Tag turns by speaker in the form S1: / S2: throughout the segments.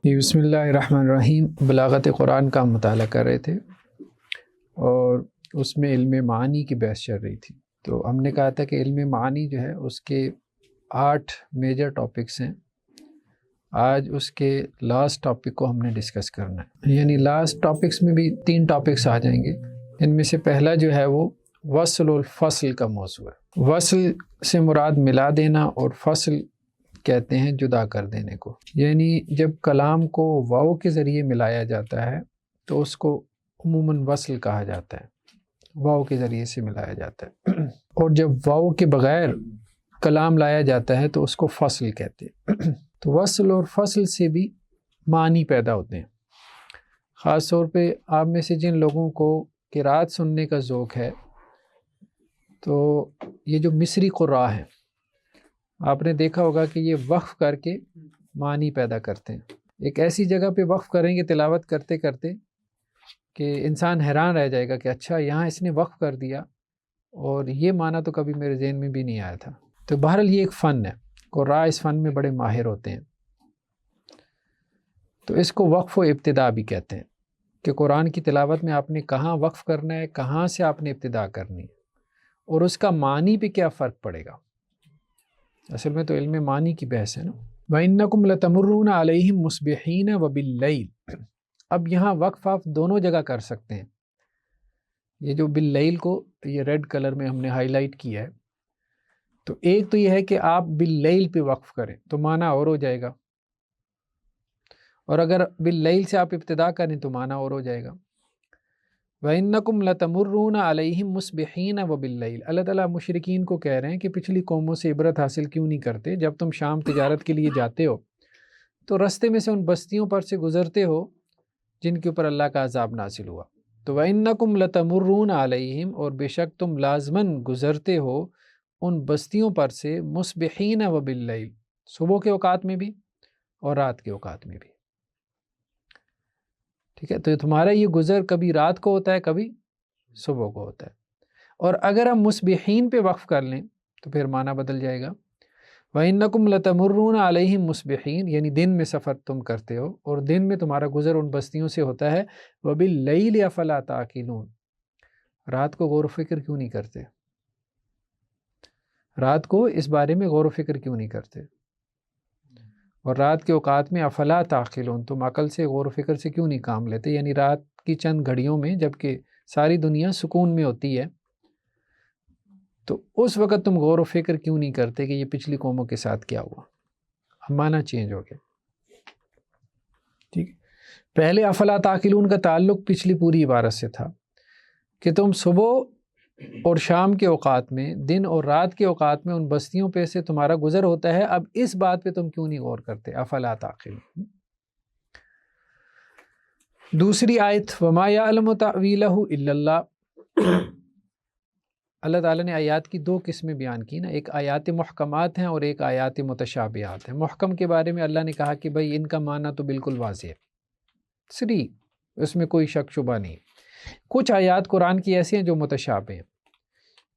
S1: بسم اللہ الرحمن الرحیم۔ بلاغت قرآن کا مطالعہ کر رہے تھے اور اس میں علم معانی کی بحث چل رہی تھی، تو ہم نے کہا تھا کہ علم معانی جو ہے اس کے 8 میجر ٹاپکس ہیں۔ آج اس کے لاسٹ ٹاپک کو ہم نے ڈسکس کرنا ہے، یعنی لاسٹ ٹاپکس میں بھی 3 ٹاپکس آ جائیں گے۔ ان میں سے پہلا جو ہے وہ وصل الفصل کا موضوع ہے۔ وصل سے مراد ملا دینا اور فصل کہتے ہیں جدا کر دینے کو، یعنی جب کلام کو واو کے ذریعے ملایا جاتا ہے تو اس کو عموماً وصل کہا جاتا ہے، واو کے ذریعے سے ملایا جاتا ہے، اور جب واو کے بغیر کلام لایا جاتا ہے تو اس کو فصل کہتے ہیں۔ تو وصل اور فصل سے بھی معنی پیدا ہوتے ہیں۔ خاص طور پہ آپ میں سے جن لوگوں کو قرات سننے کا ذوق ہے، تو یہ جو مصری قراء ہیں آپ نے دیکھا ہوگا کہ یہ وقف کر کے معنی پیدا کرتے ہیں۔ ایک ایسی جگہ پہ وقف کریں گے تلاوت کرتے کرتے کہ انسان حیران رہ جائے گا کہ اچھا یہاں اس نے وقف کر دیا اور یہ معنی تو کبھی میرے ذہن میں بھی نہیں آیا تھا۔ تو بہرحال یہ ایک فن ہے، قراء اس فن میں بڑے ماہر ہوتے ہیں، تو اس کو وقف و ابتدا بھی کہتے ہیں کہ قرآن کی تلاوت میں آپ نے کہاں وقف کرنا ہے، کہاں سے آپ نے ابتدا کرنی ہے، اور اس کا معنی پہ کیا فرق پڑے گا۔ اصل میں تو علم معنی کی بحث ہے نا۔ وَإِنَّكُمْ لَتَمُرُّونَ عَلَيْهِمْ مُصْبِحِينَ وَبِاللَّيْلِ۔ اب یہاں وقف آپ دونوں جگہ کر سکتے ہیں۔ یہ جو باللیل کو یہ ریڈ کلر میں ہم نے ہائی لائٹ کیا ہے، تو ایک تو یہ ہے کہ آپ باللیل پہ وقف کریں تو معنی اور ہو جائے گا، اور اگر باللیل سے آپ ابتدا کریں تو معنی اور ہو جائے گا۔ وَإِنَّكُمْ لَتَمُرُّونَ عَلَيْهِمْ مُصْبِحِينَ وَبِاللَّيْلِ۔ اللہ تعالیٰ مشرکین کو کہہ رہے ہیں کہ پچھلی قوموں سے عبرت حاصل کیوں نہیں کرتے؟ جب تم شام تجارت کے لیے جاتے ہو تو رستے میں سے ان بستیوں پر سے گزرتے ہو جن کے اوپر اللہ کا عذاب نازل ہوا۔ تو وَإِنَّكُمْ لَتَمُرُّونَ عَلَيْهِمْ، اور بے شک تم لازماً گزرتے ہو ان بستیوں پر سے، مُصْبِحِينَ وَبِاللَّيْلِ، صبح کے اوقات میں بھی اور رات کے اوقات میں بھی۔ ٹھیک ہے، تو تمہارا یہ گزر کبھی رات کو ہوتا ہے کبھی صبح کو ہوتا ہے، اور اگر ہم مصبحین پہ وقف کر لیں تو پھر معنی بدل جائے گا۔ وَإِنَّكُمْ لَتَمُرُّونَ عَلَيْهِمْ مُصْبِحِينَ، یعنی دن میں سفر تم کرتے ہو اور دن میں تمہارا گزر ان بستیوں سے ہوتا ہے۔ وَبِاللَّيْلِ أَفَلَا تَعْقِلُونَ، رات کو غور و فکر کیوں نہیں کرتے؟ رات کو اس بارے میں غور و فکر کیوں نہیں کرتے؟ اور رات کے اوقات میں افلا تعقلون، تم عقل سے غور و فکر سے کیوں نہیں کام لیتے؟ یعنی رات کی چند گھڑیوں میں جب کہ ساری دنیا سکون میں ہوتی ہے تو اس وقت تم غور و فکر کیوں نہیں کرتے کہ یہ پچھلی قوموں کے ساتھ کیا ہوا؟ معنی چینج ہو گیا۔ ٹھیک، پہلے افلا تعقلون کا تعلق پچھلی پوری عبارت سے تھا کہ تم صبح اور شام کے اوقات میں، دن اور رات کے اوقات میں ان بستیوں پہ سے تمہارا گزر ہوتا ہے، اب اس بات پہ تم کیوں نہیں غور کرتے؟ افلا تعقلون۔ دوسری آیت وَمَا يَعْلَمُ تَأْوِيلَهُ إِلَّا اللَّهُ۔ اللہ تعالیٰ نے آیات کی 2 قسمیں بیان کی نا، ایک آیات محکمات ہیں اور ایک آیات متشابہات ہیں۔ محکم کے بارے میں اللہ نے کہا کہ بھئی ان کا معنی تو بالکل واضح ہے، صریح، اس میں کوئی شک شبہ نہیں۔ کچھ آیات قرآن کی ایسی ہیں جو متشابہ ہیں،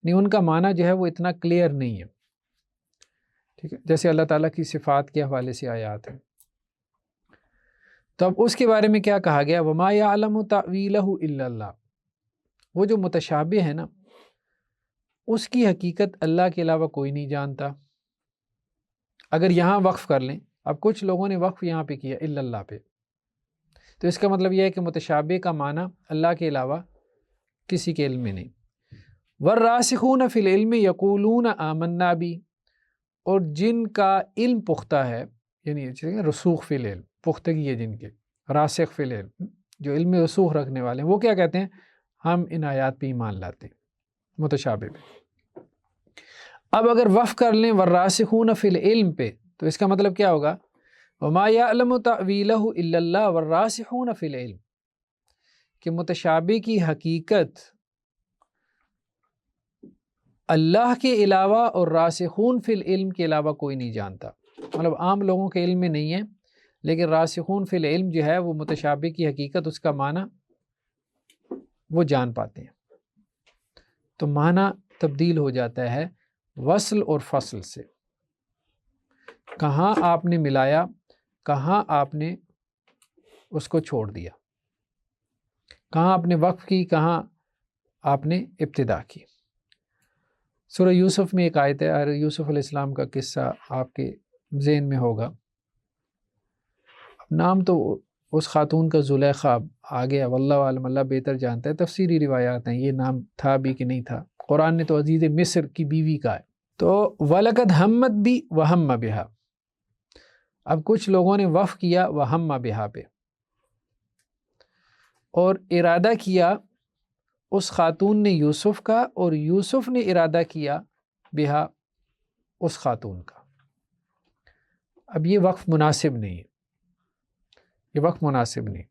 S1: نہیں ان کا معنی جو ہے وہ اتنا کلیئر نہیں ہے۔ ٹھیک ہے، جیسے اللہ تعالیٰ کی صفات کے حوالے سے آیات ہیں، تو اب اس کے بارے میں کیا کہا گیا؟ وَمَا يَعْلَمُ تَأْوِيلَهُ إِلَّا اللَّهُ۔ وہ جو متشابہ ہے نا، اس کی حقیقت اللہ کے علاوہ کوئی نہیں جانتا۔ اگر یہاں وقف کر لیں، اب کچھ لوگوں نے وقف یہاں پہ کیا الا اللہ پہ، تو اس کا مطلب یہ ہے کہ متشابہ کا معنی اللہ کے علاوہ کسی کے علم میں نہیں۔ والراسخون فی العلم یقولون آمنا بی، اور جن کا علم پختہ ہے، یعنی رسوخ فی العلم، پختگی ہے جن کے، راسخ فی العلم، جو علم رسوخ رکھنے والے ہیں، وہ کیا کہتے ہیں؟ ہم ان آیات پہ ایمان لاتے ہیں، متشابہ پہ۔ اب اگر وقف کر لیں والراسخون فی العلم پہ، تو اس کا مطلب کیا ہوگا؟ وما یعلم تأویلہ الا اللہ والراسخون فی العلم، کہ متشابہ کی حقیقت اللہ کے علاوہ اور راسخون فی العلم کے علاوہ کوئی نہیں جانتا۔ مطلب عام لوگوں کے علم میں نہیں ہے، لیکن راسخون فی العلم جو ہے وہ متشابہ کی حقیقت، اس کا معنی وہ جان پاتے ہیں۔ تو معنی تبدیل ہو جاتا ہے وصل اور فصل سے، کہاں آپ نے ملایا، کہاں آپ نے اس کو چھوڑ دیا. کہاں آپ نے وقف کی, کہاں آپ نے ابتدا کی. سورہ یوسف میں ایک آیت ہے, یوسف علیہ السلام کا قصہ آپ کے ذہن میں ہوگا. نام تو اس خاتون کا زلیخا آ گیا, واللہ عالم, اللہ بہتر جانتا ہے. تفسیری روایات ہیں یہ نام تھا بھی کہ نہیں تھا. قرآن نے تو عزیز مصر کی بیوی کا ہے. تو وَلَقَدْ ہَمَّتْ بِهِ وَهَمَّ بِهَا, اب کچھ لوگوں نے وقف کیا وَهَمَّ بِهَا پہ, اور ارادہ کیا اس خاتون نے یوسف کا, اور یوسف نے ارادہ کیا بہا اس خاتون کا. اب یہ وقف مناسب نہیں ہے, یہ وقف مناسب نہیں.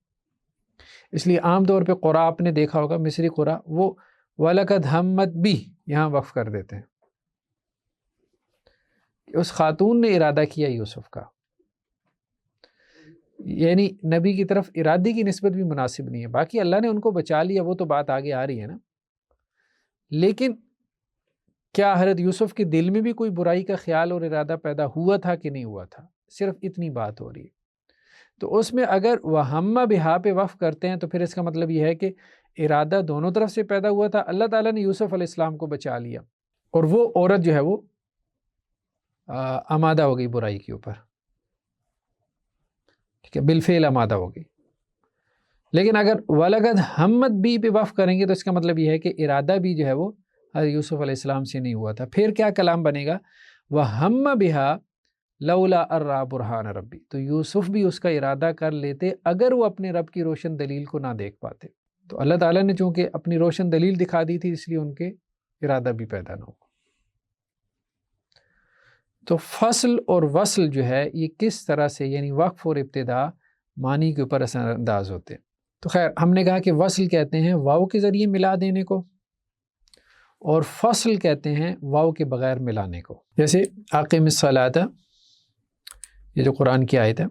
S1: اس لیے عام طور پہ قرآ آپ نے دیکھا ہوگا, مصری قرآ, وہ وَلَقَدْ ہَمَّتْ بِهِ یہاں وقف کر دیتے ہیں. اس خاتون نے ارادہ کیا یوسف کا, یعنی نبی کی طرف ارادے کی نسبت بھی مناسب نہیں ہے. باقی اللہ نے ان کو بچا لیا, وہ تو بات آگے آ رہی ہے نا. لیکن کیا حضرت یوسف کے دل میں بھی کوئی برائی کا خیال اور ارادہ پیدا ہوا تھا کہ نہیں ہوا تھا؟ صرف اتنی بات ہو رہی ہے. تو اس میں اگر وَهَمَّ بِهَا پہ وقف کرتے ہیں تو پھر اس کا مطلب یہ ہے کہ ارادہ دونوں طرف سے پیدا ہوا تھا. اللہ تعالیٰ نے یوسف علیہ السلام کو بچا لیا, اور وہ عورت جو ہے وہ آمادہ ہو گئی برائی کے اوپر, ٹھیک ہے, بالفعل آمادہ ہو گئی. لیکن اگر وَلَقَدْ ہَمَّتْ بِهِ پہ وقف کریں گے تو اس کا مطلب یہ ہے کہ ارادہ بھی جو ہے وہ حضرت یوسف علیہ السلام سے نہیں ہوا تھا. پھر کیا کلام بنے گا؟ وَهَمَّ بِهَا لولا ارّا برہان ربی, تو یوسف بھی اس کا ارادہ کر لیتے اگر وہ اپنے رب کی روشن دلیل کو نہ دیکھ پاتے. تو اللہ تعالیٰ نے چونکہ اپنی روشن دلیل دکھا دی تھی, اس لیے ان کے ارادہ بھی پیدا نہ ہو. تو فصل اور وصل جو ہے یہ کس طرح سے, یعنی وقف اور ابتدا معنی کے اوپر اثر انداز ہوتے ہیں. تو خیر, ہم نے کہا کہ وصل کہتے ہیں واو کے ذریعے ملا دینے کو, اور فصل کہتے ہیں واو کے بغیر ملانے کو. جیسے اقیم الصلاۃ, یہ جو قرآن کی آیت ہے,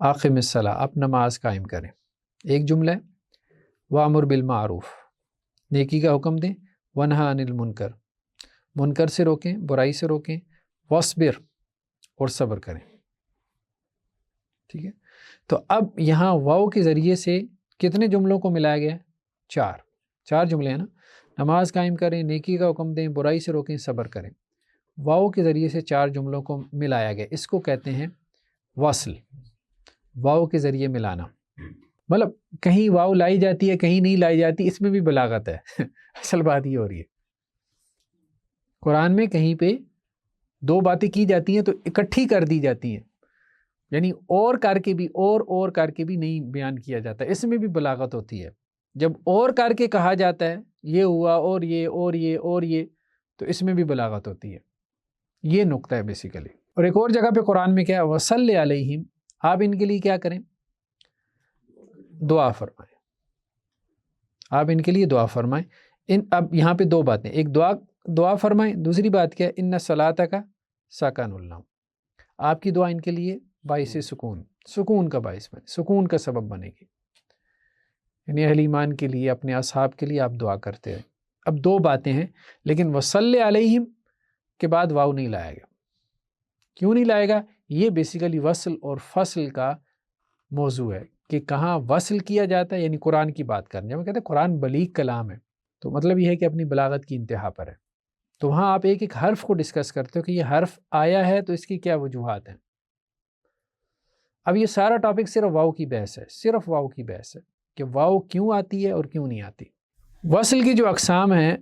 S1: اقیم الصلاۃ, آپ نماز قائم کریں, ایک جملہ ہے. وامر بالمعروف, نیکی کا حکم دیں. ونہا عن المنکر, منکر سے روکیں, برائی سے روکیں. واصبر, اور صبر کریں. ٹھیک ہے, تو اب یہاں واو کے ذریعے سے کتنے جملوں کو ملایا گیا؟ چار جملے ہیں نا. نماز قائم کریں, نیکی کا حکم دیں, برائی سے روکیں, صبر کریں. واو کے ذریعے سے 4 جملوں کو ملایا گیا, اس کو کہتے ہیں وصل. واو کے ذریعے ملانا, مطلب کہیں واو لائی جاتی ہے کہیں نہیں لائی جاتی, اس میں بھی بلاغت ہے. اصل بات یہ ہو رہی ہے, قرآن میں کہیں پہ 2 باتیں کی جاتی ہیں تو اکٹھی کر دی جاتی ہیں, یعنی اور کر کے بھی اور کر کے بھی نہیں بیان کیا جاتا. اس میں بھی بلاغت ہوتی ہے. جب اور کر کے کہا جاتا ہے یہ ہوا اور یہ اور یہ اور یہ, تو اس میں بھی بلاغت ہوتی ہے. یہ نقطہ ہے بیسیکلی. اور ایک اور جگہ پہ قرآن میں کیا, وصلی علیہم, آپ ان کے لیے کیا کریں؟ دعا فرمائیں. آپ ان کے لیے دعا فرمائیں. اب یہاں پہ 2 باتیں, ایک دعا فرمائیں, دوسری بات کیا, ان صلاتک سکن لہم, آپ کی دعا ان کے لیے باعث سکون کا باعث بنے, سکون کا سبب بنے گی. یعنی اہل ایمان کے لیے, اپنے اصحاب کے لیے آپ دعا کرتے ہیں. اب 2 باتیں ہیں, لیکن وصلی علیہم کے بعد واو نہیں لائے گا. کیوں نہیں لائے گا؟ یہ بیسیکلی وصل اور فصل کا موضوع ہے کہ کہاں وصل کیا جاتا ہے, یعنی قرآن کی بات کریں. جب ہم کہتے ہیں قرآن بلیغ کلام ہے, تو مطلب یہ ہے کہ اپنی بلاغت کی انتہا پر ہے. تو وہاں آپ ایک حرف کو ڈسکس کرتے ہو کہ یہ حرف آیا ہے تو اس کی کیا وجوہات ہیں. اب یہ سارا ٹاپک صرف واو کی بحث ہے, صرف واو کی بحث ہے کہ واو کیوں آتی ہے اور کیوں نہیں آتی. وصل کی جو اقسام ہیں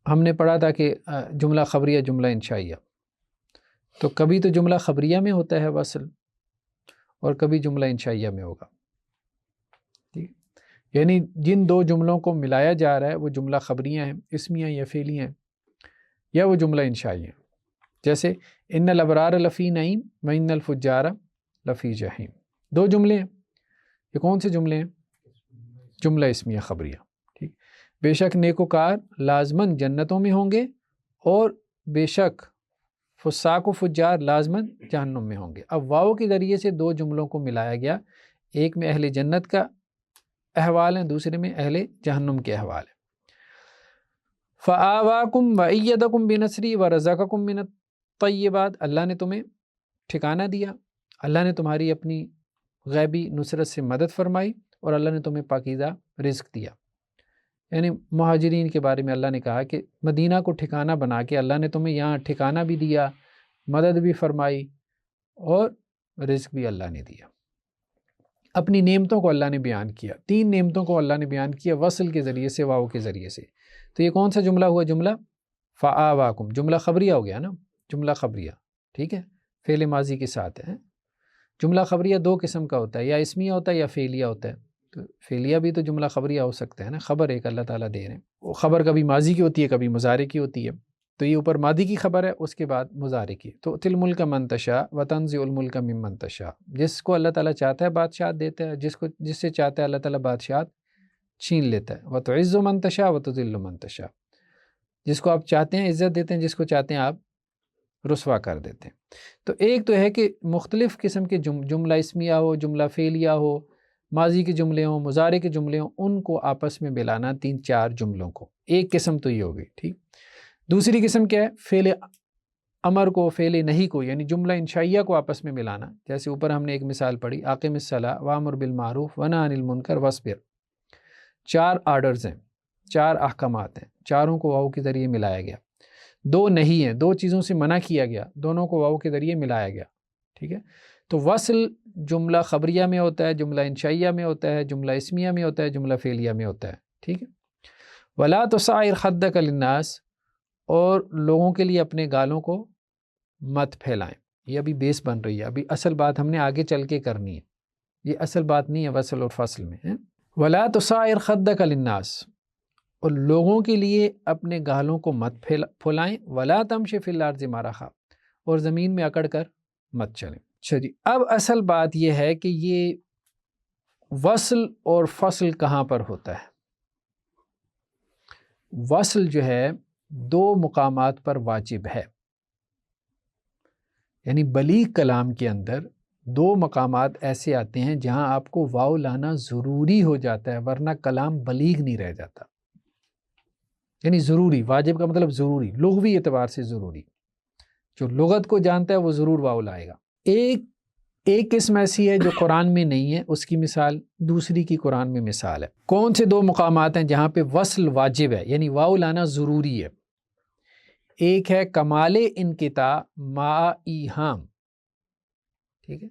S1: ہم نے پڑھا تھا کہ جملہ خبریہ, جملہ انشائیہ. تو کبھی تو جملہ خبریہ میں ہوتا ہے وصل, اور کبھی جملہ انشائیہ میں ہوگا. ٹھیک, یعنی جن 2 جملوں کو ملایا جا رہا ہے وہ جملہ خبریہ ہیں, اسمیہ یا فعلیہ ہیں, یا وہ جملہ انشائیہ ہیں. جیسے ان الابرار لفی نعیم وان الفجار لفی جحیم, 2 جملے ہیں. یہ کون سے جملے ہیں؟ جملہ اسمیہ خبریہ. ٹھیک, بے شک نیکوکار لازماً جنتوں میں ہوں گے, اور بے شک فساق و فجار لازماً جہنم میں ہوں گے. اب واو کے ذریعے سے 2 جملوں کو ملایا گیا, ایک میں اہل جنت کا احوال ہے, دوسرے میں اہل جہنم کے احوال ہے. فآواکم وایدکم بنصری ورزقکم من الطیبات, اللہ نے تمہیں ٹھکانہ دیا, اللہ نے تمہاری اپنی غیبی نصرت سے مدد فرمائی اور اللہ نے تمہیں پاکیزہ رزق دیا۔ یعنی مہاجرین کے بارے میں اللہ نے کہا کہ مدینہ کو ٹھکانہ بنا کے اللہ نے تمہیں یہاں ٹھکانہ بھی دیا، مدد بھی فرمائی اور رزق بھی اللہ نے دیا۔ اپنی نعمتوں کو اللہ نے بیان کیا، 3 نعمتوں کو اللہ نے بیان کیا وصل کے ذریعے سے، واو کے ذریعے سے۔ تو یہ کون سا جملہ ہوا؟ جملہ فآواکم، جملہ خبریہ ہو گیا نا، جملہ خبریہ، ٹھیک ہے، فعل ماضی کے ساتھ ہے۔ جملہ خبریہ 2 قسم کا ہوتا ہے، یا اسمیہ ہوتا ہے یا فعلیہ ہوتا ہے۔ تو فعلیہ بھی تو جملہ خبریہ ہو سکتا ہے نا، خبر ایک اللہ تعالیٰ دے رہے ہیں، وہ خبر کبھی ماضی کی ہوتی ہے کبھی مضارع کی ہوتی ہے، تو یہ اوپر ماضی کی خبر ہے، اس کے بعد مضارع کی۔ تو تل ملک من تشاء وتنزع الملک ممن تشاء، جس کو اللہ تعالیٰ چاہتا ہے بادشاہت دیتا ہے، جس سے چاہتا ہے اللہ تعالیٰ بادشاہت چھین لیتا ہے۔ وتعز من تشاء وتذل من تشاء، جس کو آپ چاہتے ہیں عزت دیتے ہیں، جس کو چاہتے ہیں آپ رسوا کر دیتے ہیں۔ تو ایک تو ہے کہ مختلف قسم کے جملہ اسمیہ ہو، جملہ فعلیہ ہو، ماضی کے جملے ہوں، مضارع کے جملے ہوں، ان کو آپس میں ملانا 3-4 جملوں کو، ایک قسم تو یہ ہوگی، ٹھیک۔ دوسری قسم کیا ہے؟ فعل امر کو، فعل نہیں کو، یعنی جملہ انشائیہ کو آپس میں ملانا، جیسے اوپر ہم نے ایک مثال پڑھی، اقم الصلاۃ وامر بالمعروف ونہی عن المنکر واصبر۔ 4 آرڈرز ہیں، 4 احکامات ہیں، چاروں کو واو کے ذریعے ملایا گیا۔ 2 نہیں ہیں، 2 چیزوں سے منع کیا گیا، دونوں کو واو کے ذریعے ملایا گیا، ٹھیک ہے۔ تو وصل جملہ خبریہ میں ہوتا ہے، جملہ انشائیہ میں ہوتا ہے، جملہ اسمیہ میں ہوتا ہے، جملہ فعلیہ میں ہوتا ہے، ٹھیک ہے۔ ولا تصعر خدک للناس، اور لوگوں کے لیے اپنے گالوں کو مت پھیلائیں۔ یہ ابھی بیس بن رہی ہے، ابھی اصل بات ہم نے آگے چل کے کرنی ہے، یہ اصل بات نہیں ہے وصل اور فصل میں ہے۔ ولا تصعر خدک للناس، اور لوگوں کے لیے اپنے گالوں کو مت پھیلائیں۔ ولا تمشِ فی الارض مرحا، اور زمین میں اکڑ کر مت چلیں۔ اچھا جی، اب اصل بات یہ ہے کہ یہ وصل اور فصل کہاں پر ہوتا ہے؟ وصل جو ہے 2 مقامات پر واجب ہے، یعنی بلیغ کلام کے اندر 2 مقامات ایسے آتے ہیں جہاں آپ کو واو لانا ضروری ہو جاتا ہے، ورنہ کلام بلیغ نہیں رہ جاتا۔ یعنی ضروری، واجب کا مطلب ضروری، لغوی اعتبار سے ضروری، جو لغت کو جانتا ہے وہ ضرور واو لائے گا۔ ایک قسم ایسی ہے جو قرآن میں نہیں ہے، اس کی مثال دوسری کی قرآن میں مثال ہے۔ کون سے 2 مقامات ہیں جہاں پہ وصل واجب ہے، یعنی واو لانا ضروری ہے؟ ایک ہے کمال انقطاع مع ایہام، ٹھیک ہے،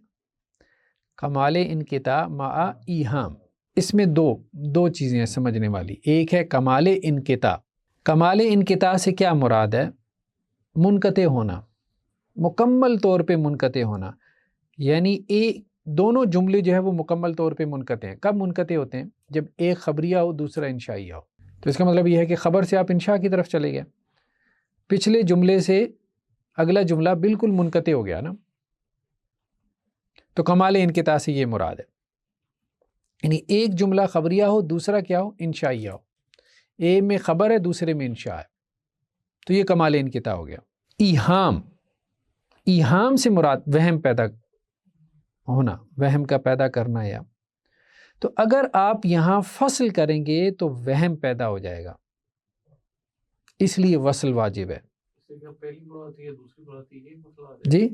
S1: کمال انقطاع مع ایہام۔ اس میں دو چیزیں ہیں سمجھنے والی۔ ایک ہے کمال انقطاع۔ کمال انقطاع سے کیا مراد ہے؟ منقطع ہونا، مکمل طور پہ منقطع ہونا، یعنی دونوں جملے جو ہے وہ مکمل طور پہ منقطع ہیں۔ کب منقطع ہوتے ہیں؟ جب ایک خبریہ ہو دوسرا انشائیہ ہو۔ تو اس کا مطلب یہ ہے کہ خبر سے آپ انشاء کی طرف چلے گئے، پچھلے جملے سے اگلا جملہ بالکل منقطع ہو گیا نا، تو کمال انقطاع سے یہ مراد ہے۔ یعنی ایک جملہ خبریہ ہو دوسرا کیا ہو؟ انشائیہ ہو، ایک میں خبر ہے دوسرے میں انشاء ہے، تو یہ کمال انقطاع ہو گیا۔ ایہام سے مراد وہم پیدا ہونا، وہم کا پیدا کرنا، یا تو اگر آپ یہاں فصل کریں گے تو وہم پیدا ہو جائے گا، اس لیے وصل واجب ہے۔ جی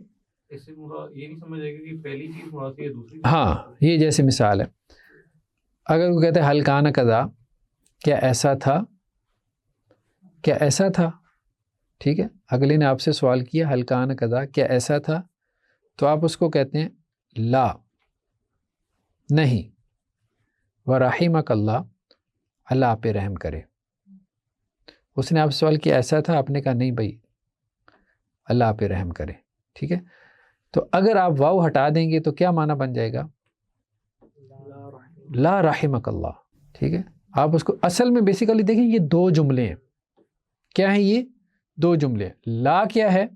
S1: ہاں، یہ جیسے مثال ہے، اگر وہ کہتے ہیں حل کان کذا، کیا ایسا تھا، کیا ایسا تھا، ٹھیک ہے، اگلے نے آپ سے سوال کیا حل کان کذا، کیا ایسا تھا، تو آپ اس کو کہتے ہیں لا، نہیں، ورحمک اللہ، اللہ آپ پہ رحم کرے۔ اس نے آپ سے سوال کیا ایسا تھا، آپ نے کہا نہیں بھائی اللہ آپ پہ رحم کرے، ٹھیک ہے۔ تو اگر آپ واو ہٹا دیں گے تو کیا معنی بن جائے گا؟ لا رحمک اللہ، ٹھیک ہے۔ آپ اس کو اصل میں بیسیکلی دیکھیں، یہ 2 جملے ہیں، کیا ہیں یہ 2 جملے؟ لا کیا ہے؟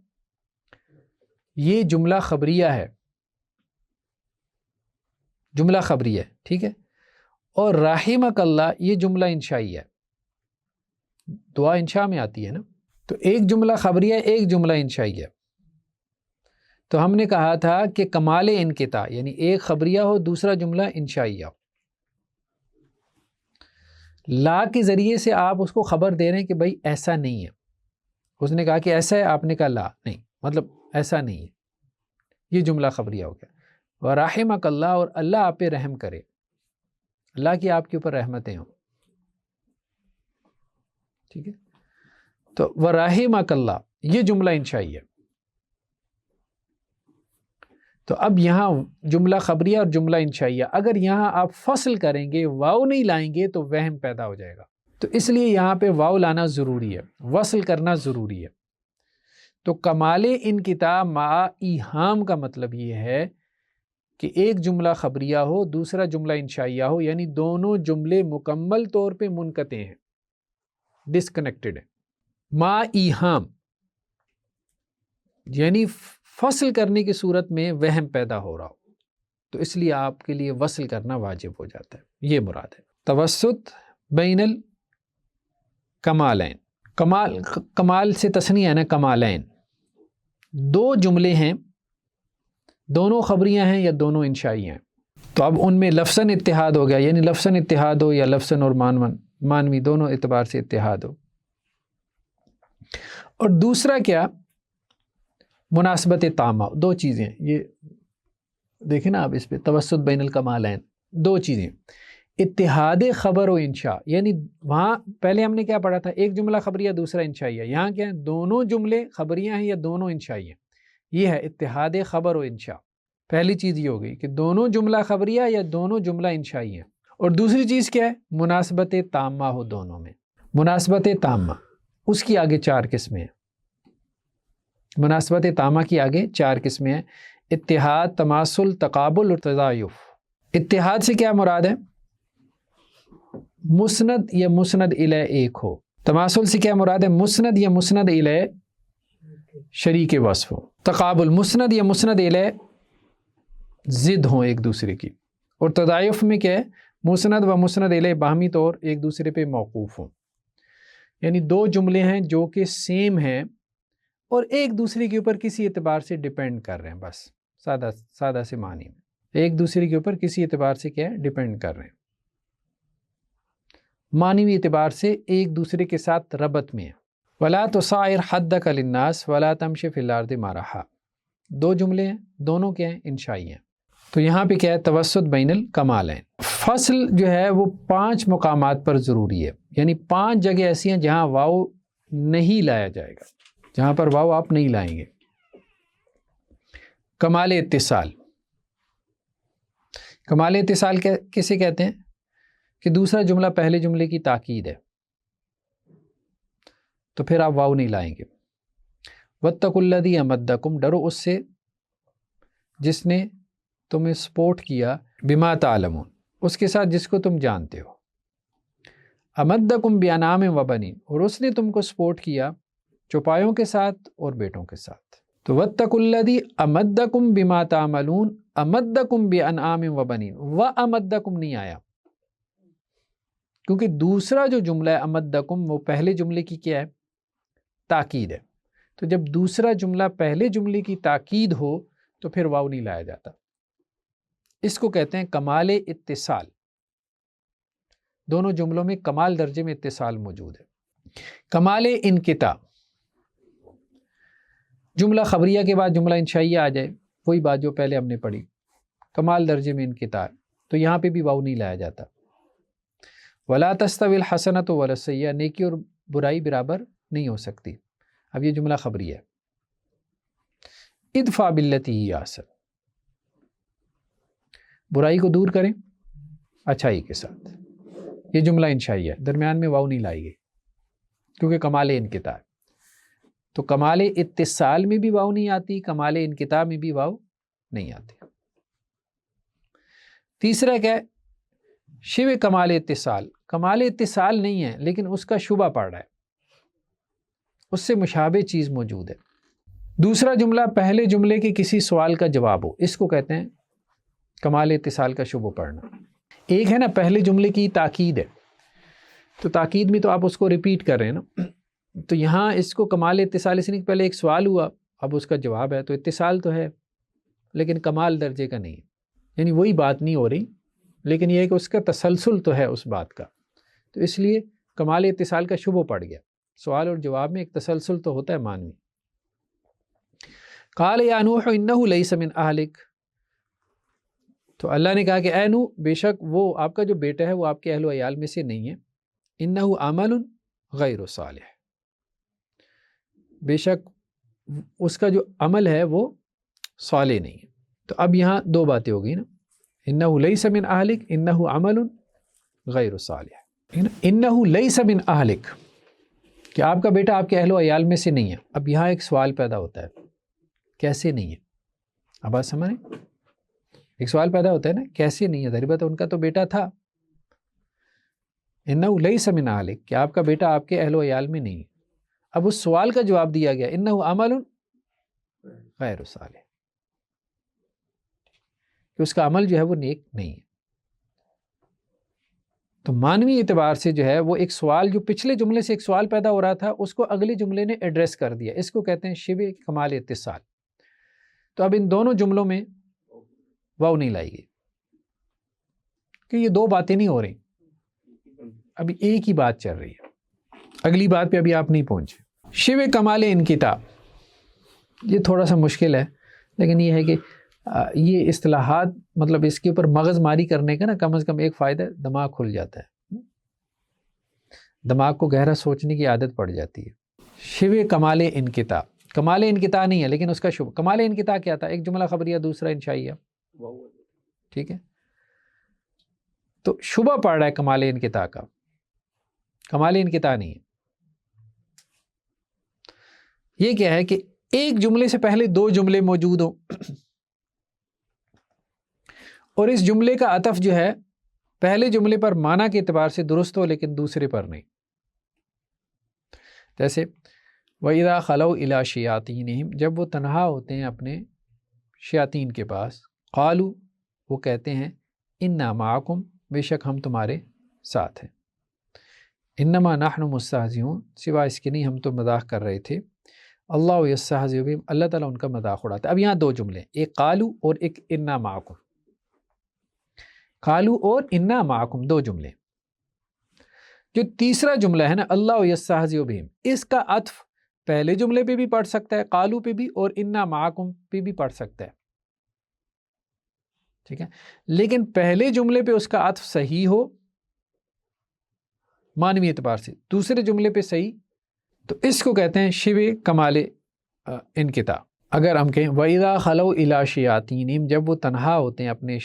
S1: یہ جملہ خبریہ ہے، جملہ خبریہ ہے، ٹھیک ہے، اور رحمک اللہ یہ جملہ انشائی ہے، دعا انشاء میں آتی ہے نا، تو ایک جملہ خبریہ ایک جملہ انشائی ہے۔ تو ہم نے کہا تھا کہ کمال انقطاع یعنی ایک خبریہ ہو دوسرا جملہ انشائیہ ہو، لا کے ذریعے سے آپ اس کو خبر دے رہے ہیں کہ بھائی ایسا نہیں ہے۔ اس نے کہا کہ ایسا ہے، آپ نے کہا لا نہیں، مطلب ایسا نہیں ہے، یہ جملہ خبریہ ہو گیا۔ وَرَحِمَكَ اللہ، اور اللہ آپ پہ رحم کرے، اللہ کی آپ کے اوپر رحمتیں ہوں. ٹھیک ہے، تو وَرَحِمَكَ اللہ یہ جملہ انشائی ہے. تو اب یہاں جملہ خبریہ اور جملہ انشائیہ، اگر یہاں آپ فصل کریں گے، واو نہیں لائیں گے تو وہم پیدا ہو جائے گا. تو اس لیے یہاں پہ واو لانا ضروری ہے، وصل کرنا ضروری ہے. تو کمال انقطاع مع ایہام کا مطلب یہ ہے کہ ایک جملہ خبریہ ہو، دوسرا جملہ انشائیہ ہو، یعنی دونوں جملے مکمل طور پہ منقطع ہیں، ڈسکنیکٹڈ ہیں. مع ایہام یعنی فصل کرنے کی صورت میں وہم پیدا ہو رہا ہو، تو اس لیے آپ کے لیے وصل کرنا واجب ہو جاتا ہے. یہ مراد ہے. توسط بین الکمالین، کمال سے تثنیہ ہے نا، کمالین. دو جملے ہیں، دونوں خبریاں ہیں یا دونوں انشائیاں ہیں، تو اب ان میں لفظاً اتحاد ہو گیا، یعنی لفظاً اتحاد ہو یا لفظاً اور مانوی دونوں اعتبار سے اتحاد ہو. اور دوسرا کیا؟ مناسبت تامہ. دو چیزیں، یہ دیکھیں نا آپ اس پہ، توسط بین الکمالین، دو چیزیں، اتحاد خبر و انشاء. یعنی وہاں پہلے ہم نے کیا پڑھا تھا؟ ایک جملہ خبریہ دوسرا انشائیہ. یہاں کیا ہے؟ دونوں جملے خبریاں ہیں یا دونوں انشائیہ. یہ ہے اتحاد خبر و انشاء. پہلی چیز یہ ہو گئی کہ دونوں جملہ خبریہ یا دونوں جملہ انشائیہ. اور دوسری چیز کیا ہے؟ مناسبت تامہ ہو دونوں میں. مناسبت تامہ اس کی آگے 4 قسمیں ہیں. مناسبت تامہ کی آگے 4 قسمیں ہیں: اتحاد، تماثل، تقابل اور تضاعف. اتحاد سے کیا مراد ہے؟ مسند یا مسند الیہ ایک ہو. تماثل سے کیا مراد ہے؟ مسند یا مسند الیہ شریک وصف ہو. تقابل مسند یا مسند الیہ ضد ہوں ایک دوسرے کی. اور تضاعف میں کیا ہے؟ مسند و مسند الیہ باہمی طور ایک دوسرے پہ موقوف ہوں. یعنی دو جملے ہیں جو کہ سیم ہیں اور ایک دوسرے کے اوپر کسی اعتبار سے ڈیپینڈ کر رہے ہیں. بس سادہ سے معنی میں ایک دوسرے کے اوپر کسی اعتبار سے کیا ہے؟ ڈیپینڈ کر رہے ہیں. معنوی اعتبار سے ایک دوسرے کے ساتھ ربط میں ہے. وَلَا تُصَعِّرْ خَدَّكَ لِلنَّاسِ وَلَا تَمْشِ فِي الْأَرْضِ مَرَحًا. دو جملے ہیں، دونوں کیا ہیں؟ انشائی ہیں. تو یہاں پہ کیا ہے؟ توسط بین الکمالین. فصل جو ہے وہ 5 مقامات پر ضروری ہے، یعنی 5 جگہ ایسی ہیں جہاں واو نہیں لایا جائے گا، جہاں پر واو آپ نہیں لائیں گے. کمال اتصال. کمال اتصال کسے کہتے ہیں؟ کہ دوسرا جملہ پہلے جملے کی تاکید ہے، تو پھر آپ واو نہیں لائیں گے. وَاتَّقُوا الَّذِي أَمَدَّكُمْ، ڈرو اس سے جس نے تمہیں سپورٹ کیا، بِمَا تَعْلَمُونَ اس کے ساتھ جس کو تم جانتے ہو. أَمَدَّكُمْ بِأَنْعَامٍ وَبَنِينَ اور اس نے تم کو سپورٹ کیا چوپایوں کے ساتھ اور بیٹوں کے ساتھ. تو وَاتَّقُوا الَّذِي أَمَدَّكُمْ بِمَا تَعْمَلُونَ، أَمَدَّكُمْ بِأَنْعَامٍ وَبَنِينَ، وَأَمَدَّكُمْ نہیں آیا کیونکہ دوسرا جو جملہ ہے امدکم وہ پہلے جملے کی کیا ہے؟ تاکید ہے. تو جب دوسرا جملہ پہلے جملے کی تاکید ہو تو پھر واو نہیں لایا جاتا. اس کو کہتے ہیں کمال اتصال. دونوں جملوں میں کمال درجے میں اتصال موجود ہے. کمال انقطاع، جملہ خبریہ کے بعد جملہ انشائیہ آ جائے، وہی بات جو پہلے ہم نے پڑھی، کمال درجے میں انقطاع، تو یہاں پہ بھی واو نہیں لایا جاتا. وَلَا تَسْتَوِي الْحَسَنَةُ وَلَا السَّيِّئَةُ، نیکی اور برائی برابر نہیں ہو سکتی. اب یہ جملہ خبری ہے. ادفع باللتی ہی احسن، برائی کو دور کریں اچھائی کے ساتھ. یہ جملہ انشائی ہے، درمیان میں واو نہیں لائی گئی کیونکہ کمال انقطاع. تو کمال اتصال میں بھی واو نہیں آتی، کمال انقطاع میں بھی واو نہیں آتی. تیسرا کیا ہے؟ شبہ کمال اتصال. کمال اتصال نہیں ہے لیکن اس کا شبہ پڑ رہا ہے، اس سے مشابہ چیز موجود ہے. دوسرا جملہ پہلے جملے کے کسی سوال کا جواب ہو، اس کو کہتے ہیں کمال اتصال کا شبہ پڑنا. ایک ہے نا پہلے جملے کی تاکید ہے، تو تاکید میں تو آپ اس کو ریپیٹ کر رہے ہیں نا، تو یہاں اس کو کمال اتصال اس نے پہلے ایک سوال ہوا اب اس کا جواب ہے، تو اتصال تو ہے لیکن کمال درجے کا نہیں ہے. یعنی وہی بات نہیں ہو رہی لیکن یہ ہے کہ اس کا تسلسل تو ہے اس بات کا، تو اس لیے کمال اتصال کا شبہ پڑ گیا. سوال اور جواب میں ایک تسلسل تو ہوتا ہے معنوی. قال یا نوح انہ لیس من اہلک، تو اللہ نے کہا کہ اے نو بے شک وہ آپ کا جو بیٹا ہے وہ آپ کے اہل و عیال میں سے نہیں ہے، انہ عمل غیر صالح، بے شک اس کا جو عمل ہے وہ صالح نہیں ہے۔ تو اب یہاں دو باتیں ہو گئی نا، انہ لیس من اہلک، انہ عمل غیر صالح، انہ لیس من اہلک، کہ آپ کا بیٹا آپ کے اہل و عیال میں سے نہیں ہے۔ اب یہاں ایک سوال پیدا ہوتا ہے، کیسے نہیں ہے؟ اب بات سمجھ، ایک سوال پیدا ہوتا ہے نا، کیسے نہیں ہے؟ ظاہر بات ہے ان کا تو بیٹا تھا، انہ لیس من اہلک، کہ آپ کا بیٹا آپ کے اہل و عیال میں نہیں ہے۔ اب اس سوال کا جواب دیا گیا انہ عمل غیر صالح، کہ اس کا عمل جو ہے وہ نیک نہیں ہے۔ تو معنوی اعتبار سے جو ہے وہ ایک سوال جو پچھلے جملے سے ایک سوال پیدا ہو رہا تھا اس کو اگلے جملے نے ایڈریس کر دیا، اس کو کہتے ہیں شبہ کمال اتصال۔ تو اب ان دونوں جملوں میں واو نہیں لائی گئی، کہ یہ دو باتیں نہیں ہو رہی، ابھی ایک ہی بات چل رہی ہے، اگلی بات پہ ابھی آپ نہیں پہنچے۔ شبہ کمال انقطاع، یہ تھوڑا سا مشکل ہے، لیکن یہ ہے کہ یہ اصطلاحات مطلب اس کے اوپر مغز ماری کرنے کا نا کم از کم ایک فائدہ، دماغ کھل جاتا ہے، دماغ کو گہرا سوچنے کی عادت پڑ جاتی ہے۔ شبہ کمال انقطاع، کمال انقطاع نہیں ہے لیکن اس کا شبہ۔ کمال انقطاع کیا تھا؟ ایک جملہ خبریہ دوسرا انشائیہ، ٹھیک ہے؟ تو شبہ پڑ رہا ہے کمال انقطاع کا، کمال انقطاع نہیں ہے۔ یہ کیا ہے کہ ایک جملے سے پہلے دو جملے موجود ہوں اور اس جملے کا عطف جو ہے پہلے جملے پر معنی کے اعتبار سے درست ہو لیکن دوسرے پر نہیں۔ جیسے وَإِذَا خَلَوْا إِلَىٰ شَيَاطِينِهِمْ، جب وہ تنہا ہوتے ہیں اپنے شیاطین کے پاس، قالوا، وہ کہتے ہیں، اِنَّا مَعَكُمْ، بے شک ہم تمہارے ساتھ ہیں، اِنَّمَا نَحْنُ مُسْتَهْزِئُونَ، سوا اس کے نہیں ہم تو مذاق کر رہے تھے، اللہ یستہزئ بہم، اللہ تعالیٰ ان کا مذاق اڑاتا ہے۔ اب یہاں دو جملے، ایک قالوا اور ایک اِنَّا مَعَكُمْ، قالوا اور اِنَّا مَعَكُمْ، دو جملے۔ جو تیسرا جملہ ہے نا اللہ یستہزئ بہم، اس کا عطف پہلے جملے پہ بھی پڑھ سکتا ہے، قالوا پہ بھی، اور اِنَّا مَعَكُمْ پہ بھی پڑھ سکتا ہے، ٹھیک ہے؟ لیکن پہلے جملے پہ اس کا عطف صحیح ہو معنوی اعتبار سے، دوسرے جملے پہ صحیح، تو اس کو کہتے ہیں شبہ کمال انقطاع۔ اگر ہم کہیں وَإِذَا خَلَوْا إِلَىٰ شَيَاطِينِهِمْ، جب وہ تنہا ہوتے ہیں اپنے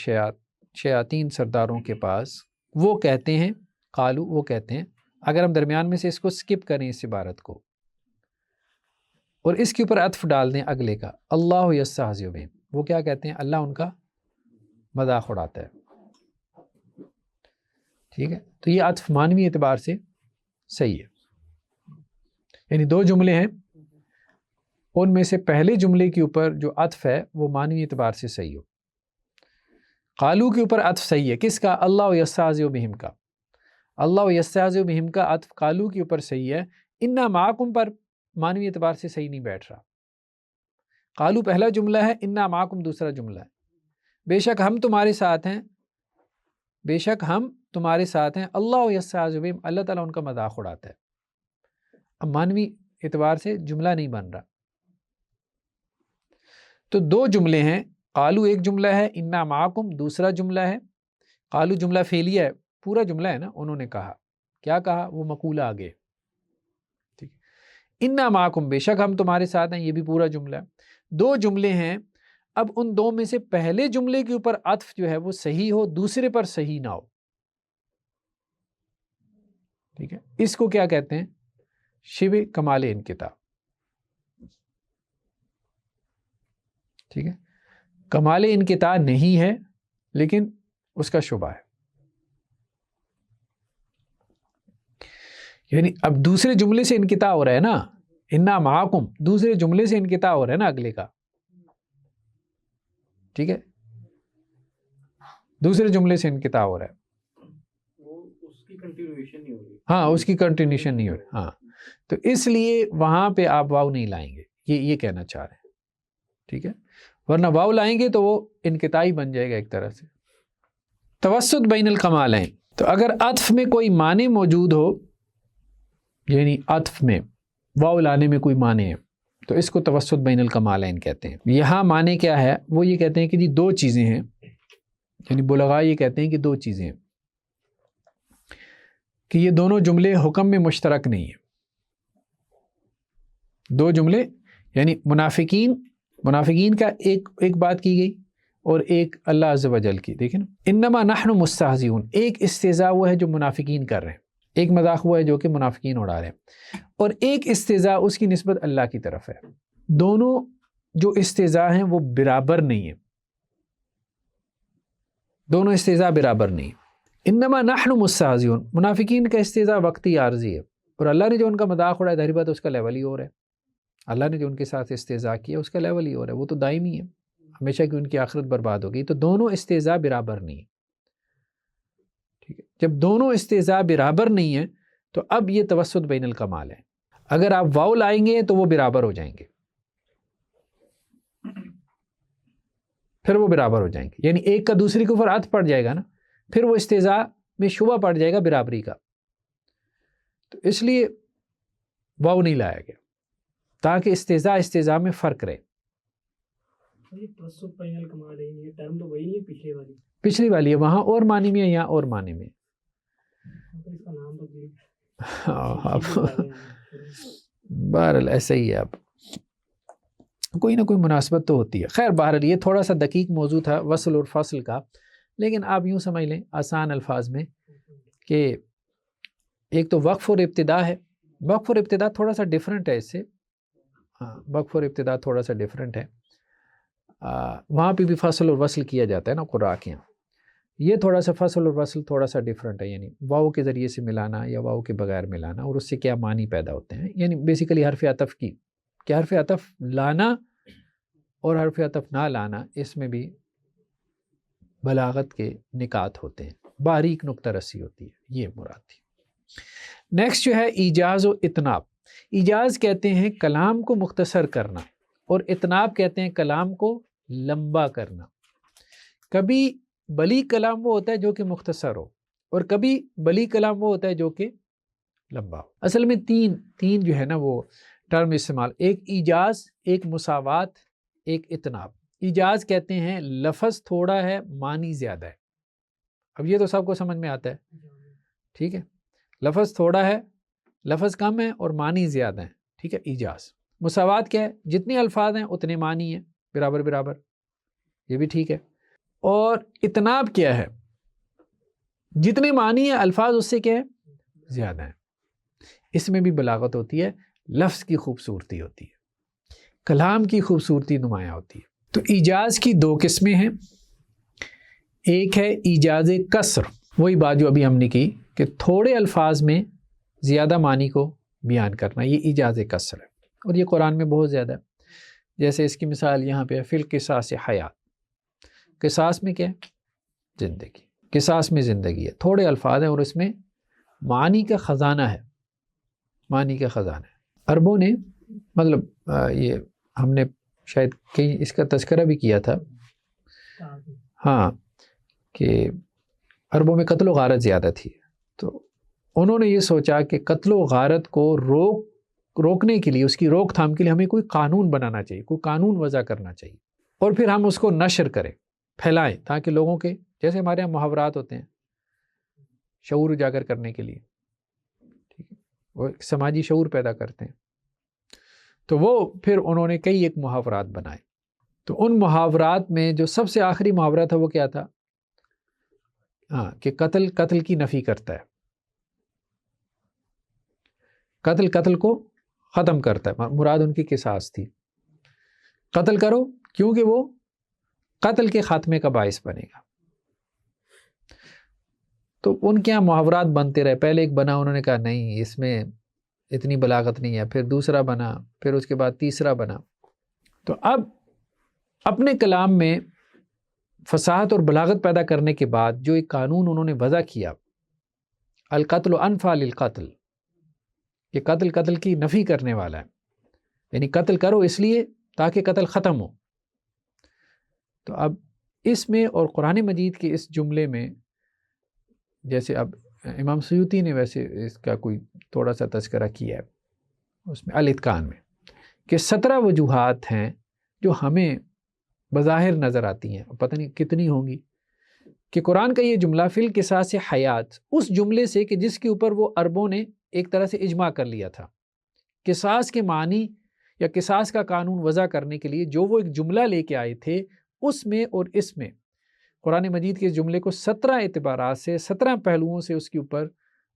S1: شیاطین سرداروں کے پاس، وہ کہتے ہیں، قالوا، وہ کہتے ہیں، اگر ہم درمیان میں سے اس کو سکپ کریں اس عبارت کو اور اس کے اوپر عطف ڈال دیں اگلے کا، اللہ یستہزئ بہم، وہ کیا کہتے ہیں؟ اللہ ان کا مذاق اڑاتا ہے، ٹھیک ہے؟ تو یہ عطف معنوی اعتبار سے صحیح ہے، یعنی دو جملے ہیں، ان میں سے پہلے جملے کے اوپر جو عطف ہے وہ معنوی اعتبار سے صحیح ہو۔ قالوا کے اوپر عطف صحیح ہے، کس کا؟ اللہ یستہزئ بہم کا، اللہ یستہزئ بہم کا عطف قالوا کے اوپر صحیح ہے، اِنَّا مَعَكُمْ پر معنوی اعتبار سے صحیح نہیں بیٹھ رہا۔ قالوا پہلا جملہ ہے، اِنَّا مَعَكُمْ دوسرا جملہ ہے، بے شک ہم تمہارے ساتھ ہیں، بے شک ہم تمہارے ساتھ ہیں، اللہ یستہزئ بہم، اللہ تعالیٰ ان کا مذاق اڑاتا ہے۔ اب معنوی اعتبار سے جملہ نہیں بن رہا، تو دو جملے ہیں، قالوا ایک جملہ ہے، اِنَّا مَعَكُمْ دوسرا جملہ ہے۔ قالوا جملہ فعلیہ ہے، پورا جملہ ہے نا، انہوں نے کہا، کیا کہا؟ وہ مقولہ آگے، ٹھیک۔ اِنَّا مَعَكُمْ بے شک ہم تمہارے ساتھ ہیں، یہ بھی پورا جملہ ہے۔ دو جملے ہیں، اب ان دو میں سے پہلے جملے کے اوپر عطف جو ہے وہ صحیح ہو، دوسرے پر صحیح نہ ہو، ٹھیک ہے؟ اس کو کیا کہتے ہیں؟ شبہ کمال انقطاع، ٹھیک ہے؟ کمال انقطاع نہیں ہے لیکن اس کا شبہ ہے، یعنی اب دوسرے جملے سے انقطاع ہو رہا ہے نا، اِنَّا مَعَكُمْ دوسرے جملے سے انقطاع ہو رہا ہے نا اگلے کا، ٹھیک ہے؟ دوسرے جملے سے انقطاع ہو رہا ہے،
S2: اس کی کنٹینیویشن نہیں ہو رہی،
S1: ہاں اس کی کنٹینیوشن نہیں ہو رہی، ہاں، تو اس لیے وہاں پہ آپ واو نہیں لائیں گے، یہ کہنا چاہ رہے ہیں، ٹھیک ہے؟ ورنہ واو لائیں گے تو وہ انقطاعی بن جائے گا ایک طرح سے۔ توسط بین الکمالین، تو اگر عطف میں کوئی معنی موجود ہو، یعنی عطف میں واو لانے میں کوئی معنی ہے، تو اس کو توسط بین الکمالین کہتے ہیں۔ یہاں معنی کیا ہے؟ وہ یہ کہتے ہیں کہ جی دو چیزیں ہیں، یعنی بلغاء یہ کہتے ہیں کہ دو چیزیں ہیں کہ یہ دونوں جملے حکم میں مشترک نہیں ہیں. دو جملے یعنی منافقین کا ایک بات کی گئی اور ایک اللہ عز و جل کی. دیکھیں نا، انما نحن مستہزئون، ایک استہزاء وہ ہے جو منافقین کر رہے ہیں، ایک مذاق ہوا ہے جو کہ منافقین اڑا رہے ہیں، اور ایک استہزاء اس کی نسبت اللہ کی طرف ہے. دونوں جو استہزاء ہیں وہ برابر نہیں ہیں، دونوں استہزاء برابر نہیں. انما نحن مستہزئون، منافقین کا استہزاء وقتی عارضی ہے، اور اللہ نے جو ان کا مذاق اڑایا ظاہر بات اس کا لیول ہی اور ہے. اللہ نے جو ان کے ساتھ استہزاء کیا اس کا لیول ہی اور ہے، وہ تو دائمی ہے، ہمیشہ کی ان کی آخرت برباد ہوگی. تو دونوں استہزاء برابر نہیں. ٹھیک ہے، جب دونوں استہزاء برابر نہیں ہیں تو اب یہ توسط بین الکمال ہے. اگر آپ واو لائیں گے تو وہ برابر ہو جائیں گے، پھر وہ برابر ہو جائیں گے. یعنی ایک کا دوسری کے اوپر عطف پڑ جائے گا نا، پھر وہ استہزاء میں شبہ پڑ جائے گا برابری کا. تو اس لیے واو نہیں لایا گیا تاکہ استہزاء میں فرق رہے. پچھلی والی ہے، وہاں اور معنی میں ہے، یہاں اور معنی میں. بہرحال ایسا ہی ہے، اب کوئی نہ کوئی مناسبت تو ہوتی ہے. خیر بہرحال یہ تھوڑا سا دقیق موضوع تھا وصل اور فصل کا، لیکن آپ یوں سمجھ لیں آسان الفاظ میں کہ ایک تو وقف اور ابتدا ہے. وقف اور ابتدا تھوڑا سا ڈیفرنٹ ہے اس سے، ہاں وقف اور ابتدا تھوڑا سا ڈیفرنٹ ہے. وہاں پہ بھی فصل اور وصل کیا جاتا ہے نا قراء کے یہاں. یہ تھوڑا سا فصل اور وصل تھوڑا سا ڈیفرنٹ ہے، یعنی واو کے ذریعے سے ملانا یا واو کے بغیر ملانا، اور اس سے کیا معنی پیدا ہوتے ہیں. یعنی بیسیکلی حرف عطف کی کہ حرف عطف لانا اور حرف عطف نہ لانا، اس میں بھی بلاغت کے نکات ہوتے ہیں، باریک نقطہ رسی ہوتی ہے، یہ مراد تھی. نیکسٹ جو ہے ایجاز و اتناب. ایجاز کہتے ہیں کلام کو مختصر کرنا، اور اتناب کہتے ہیں کلام کو لمبا کرنا. کبھی بلی کلام وہ ہوتا ہے جو کہ مختصر ہو، اور کبھی بلی کلام وہ ہوتا ہے جو کہ لمبا ہو. اصل میں تین جو ہے نا وہ ٹرم استعمال، ایک ایجاز، ایک مساوات، ایک اتناب. ایجاز کہتے ہیں لفظ تھوڑا ہے معنی زیادہ ہے. اب یہ تو سب کو سمجھ میں آتا ہے، ٹھیک ہے، لفظ تھوڑا ہے، لفظ کم ہے اور معنی زیادہ ہیں، ٹھیک ہے، ایجاز. مساوات کیا ہے؟ جتنے الفاظ ہیں اتنے معنی ہیں، برابر برابر، یہ بھی ٹھیک ہے. اور اتناب کیا ہے؟ جتنے معنی ہیں الفاظ اس سے کیا ہے؟ زیادہ ہیں. اس میں بھی بلاغت ہوتی ہے، لفظ کی خوبصورتی ہوتی ہے، کلام کی خوبصورتی نمایاں ہوتی ہے. تو ایجاز کی دو قسمیں ہیں. ایک ہے ایجاز قصر، وہی بات جو ابھی ہم نے کی کہ تھوڑے الفاظ میں زیادہ معنی کو بیان کرنا، یہ ایجاز قصر ہے، اور یہ قرآن میں بہت زیادہ ہے. جیسے اس کی مثال یہاں پہ فی القصاص حیات. قصاص میں کیا ہے؟ زندگی. قصاص میں زندگی ہے، تھوڑے الفاظ ہیں اور اس میں معنی کا خزانہ ہے، معنی کا خزانہ ہے. عربوں نے مطلب یہ ہم نے شاید کہیں اس کا تذکرہ بھی کیا تھا، ہاں، کہ عربوں میں قتل و غارت زیادہ تھی، تو انہوں نے یہ سوچا کہ قتل و غارت کو روکنے کے لیے، اس کی روک تھام کے لیے ہمیں کوئی قانون بنانا چاہیے، کوئی قانون وضع کرنا چاہیے، اور پھر ہم اس کو نشر کریں، پھیلائیں، تاکہ لوگوں کے جیسے ہمارے یہاں محاورات ہوتے ہیں شعور اجاگر کرنے کے لیے، ٹھیک ہے، وہ سماجی شعور پیدا کرتے ہیں. تو وہ پھر انہوں نے کئی ایک محاورات بنائے. تو ان محاورات میں جو سب سے آخری محاورہ تھا وہ کیا تھا؟ ہاں، کہ قتل کی نفی کرتا ہے، قتل کو ختم کرتا ہے. مراد ان کی قصاص تھی، قتل کرو کیونکہ وہ قتل کے خاتمے کا باعث بنے گا. تو ان کے یہاں محاورات بنتے رہے. پہلے ایک بنا، انہوں نے کہا نہیں اس میں اتنی بلاغت نہیں ہے، پھر دوسرا بنا، پھر اس کے بعد تیسرا بنا. تو اب اپنے کلام میں فصاحت اور بلاغت پیدا کرنے کے بعد جو ایک قانون انہوں نے وضع کیا، القتل انفع للقتل، کہ قتل کی نفی کرنے والا ہے، یعنی قتل کرو اس لیے تاکہ قتل ختم ہو. تو اب اس میں اور قرآن مجید کے اس جملے میں، جیسے اب امام سیوطی نے ویسے اس کا کوئی تھوڑا سا تذکرہ کیا ہے اس میں الاتقان میں، کہ 17 وجوہات ہیں جو ہمیں بظاہر نظر آتی ہیں، پتہ نہیں کتنی ہوں گی، کہ قرآن کا یہ جملہ فی القصاص حیات اس جملے سے کہ جس کے اوپر وہ عربوں نے ایک طرح سے اجماع کر لیا تھا، قصاص کے معنی یا قصاص کا قانون وضع کرنے کے لیے جو وہ ایک جملہ لے کے آئے تھے، اس میں اور اس میں قرآن مجید کے جملے کو 17 اعتبارات سے 17 پہلوؤں سے اس کے اوپر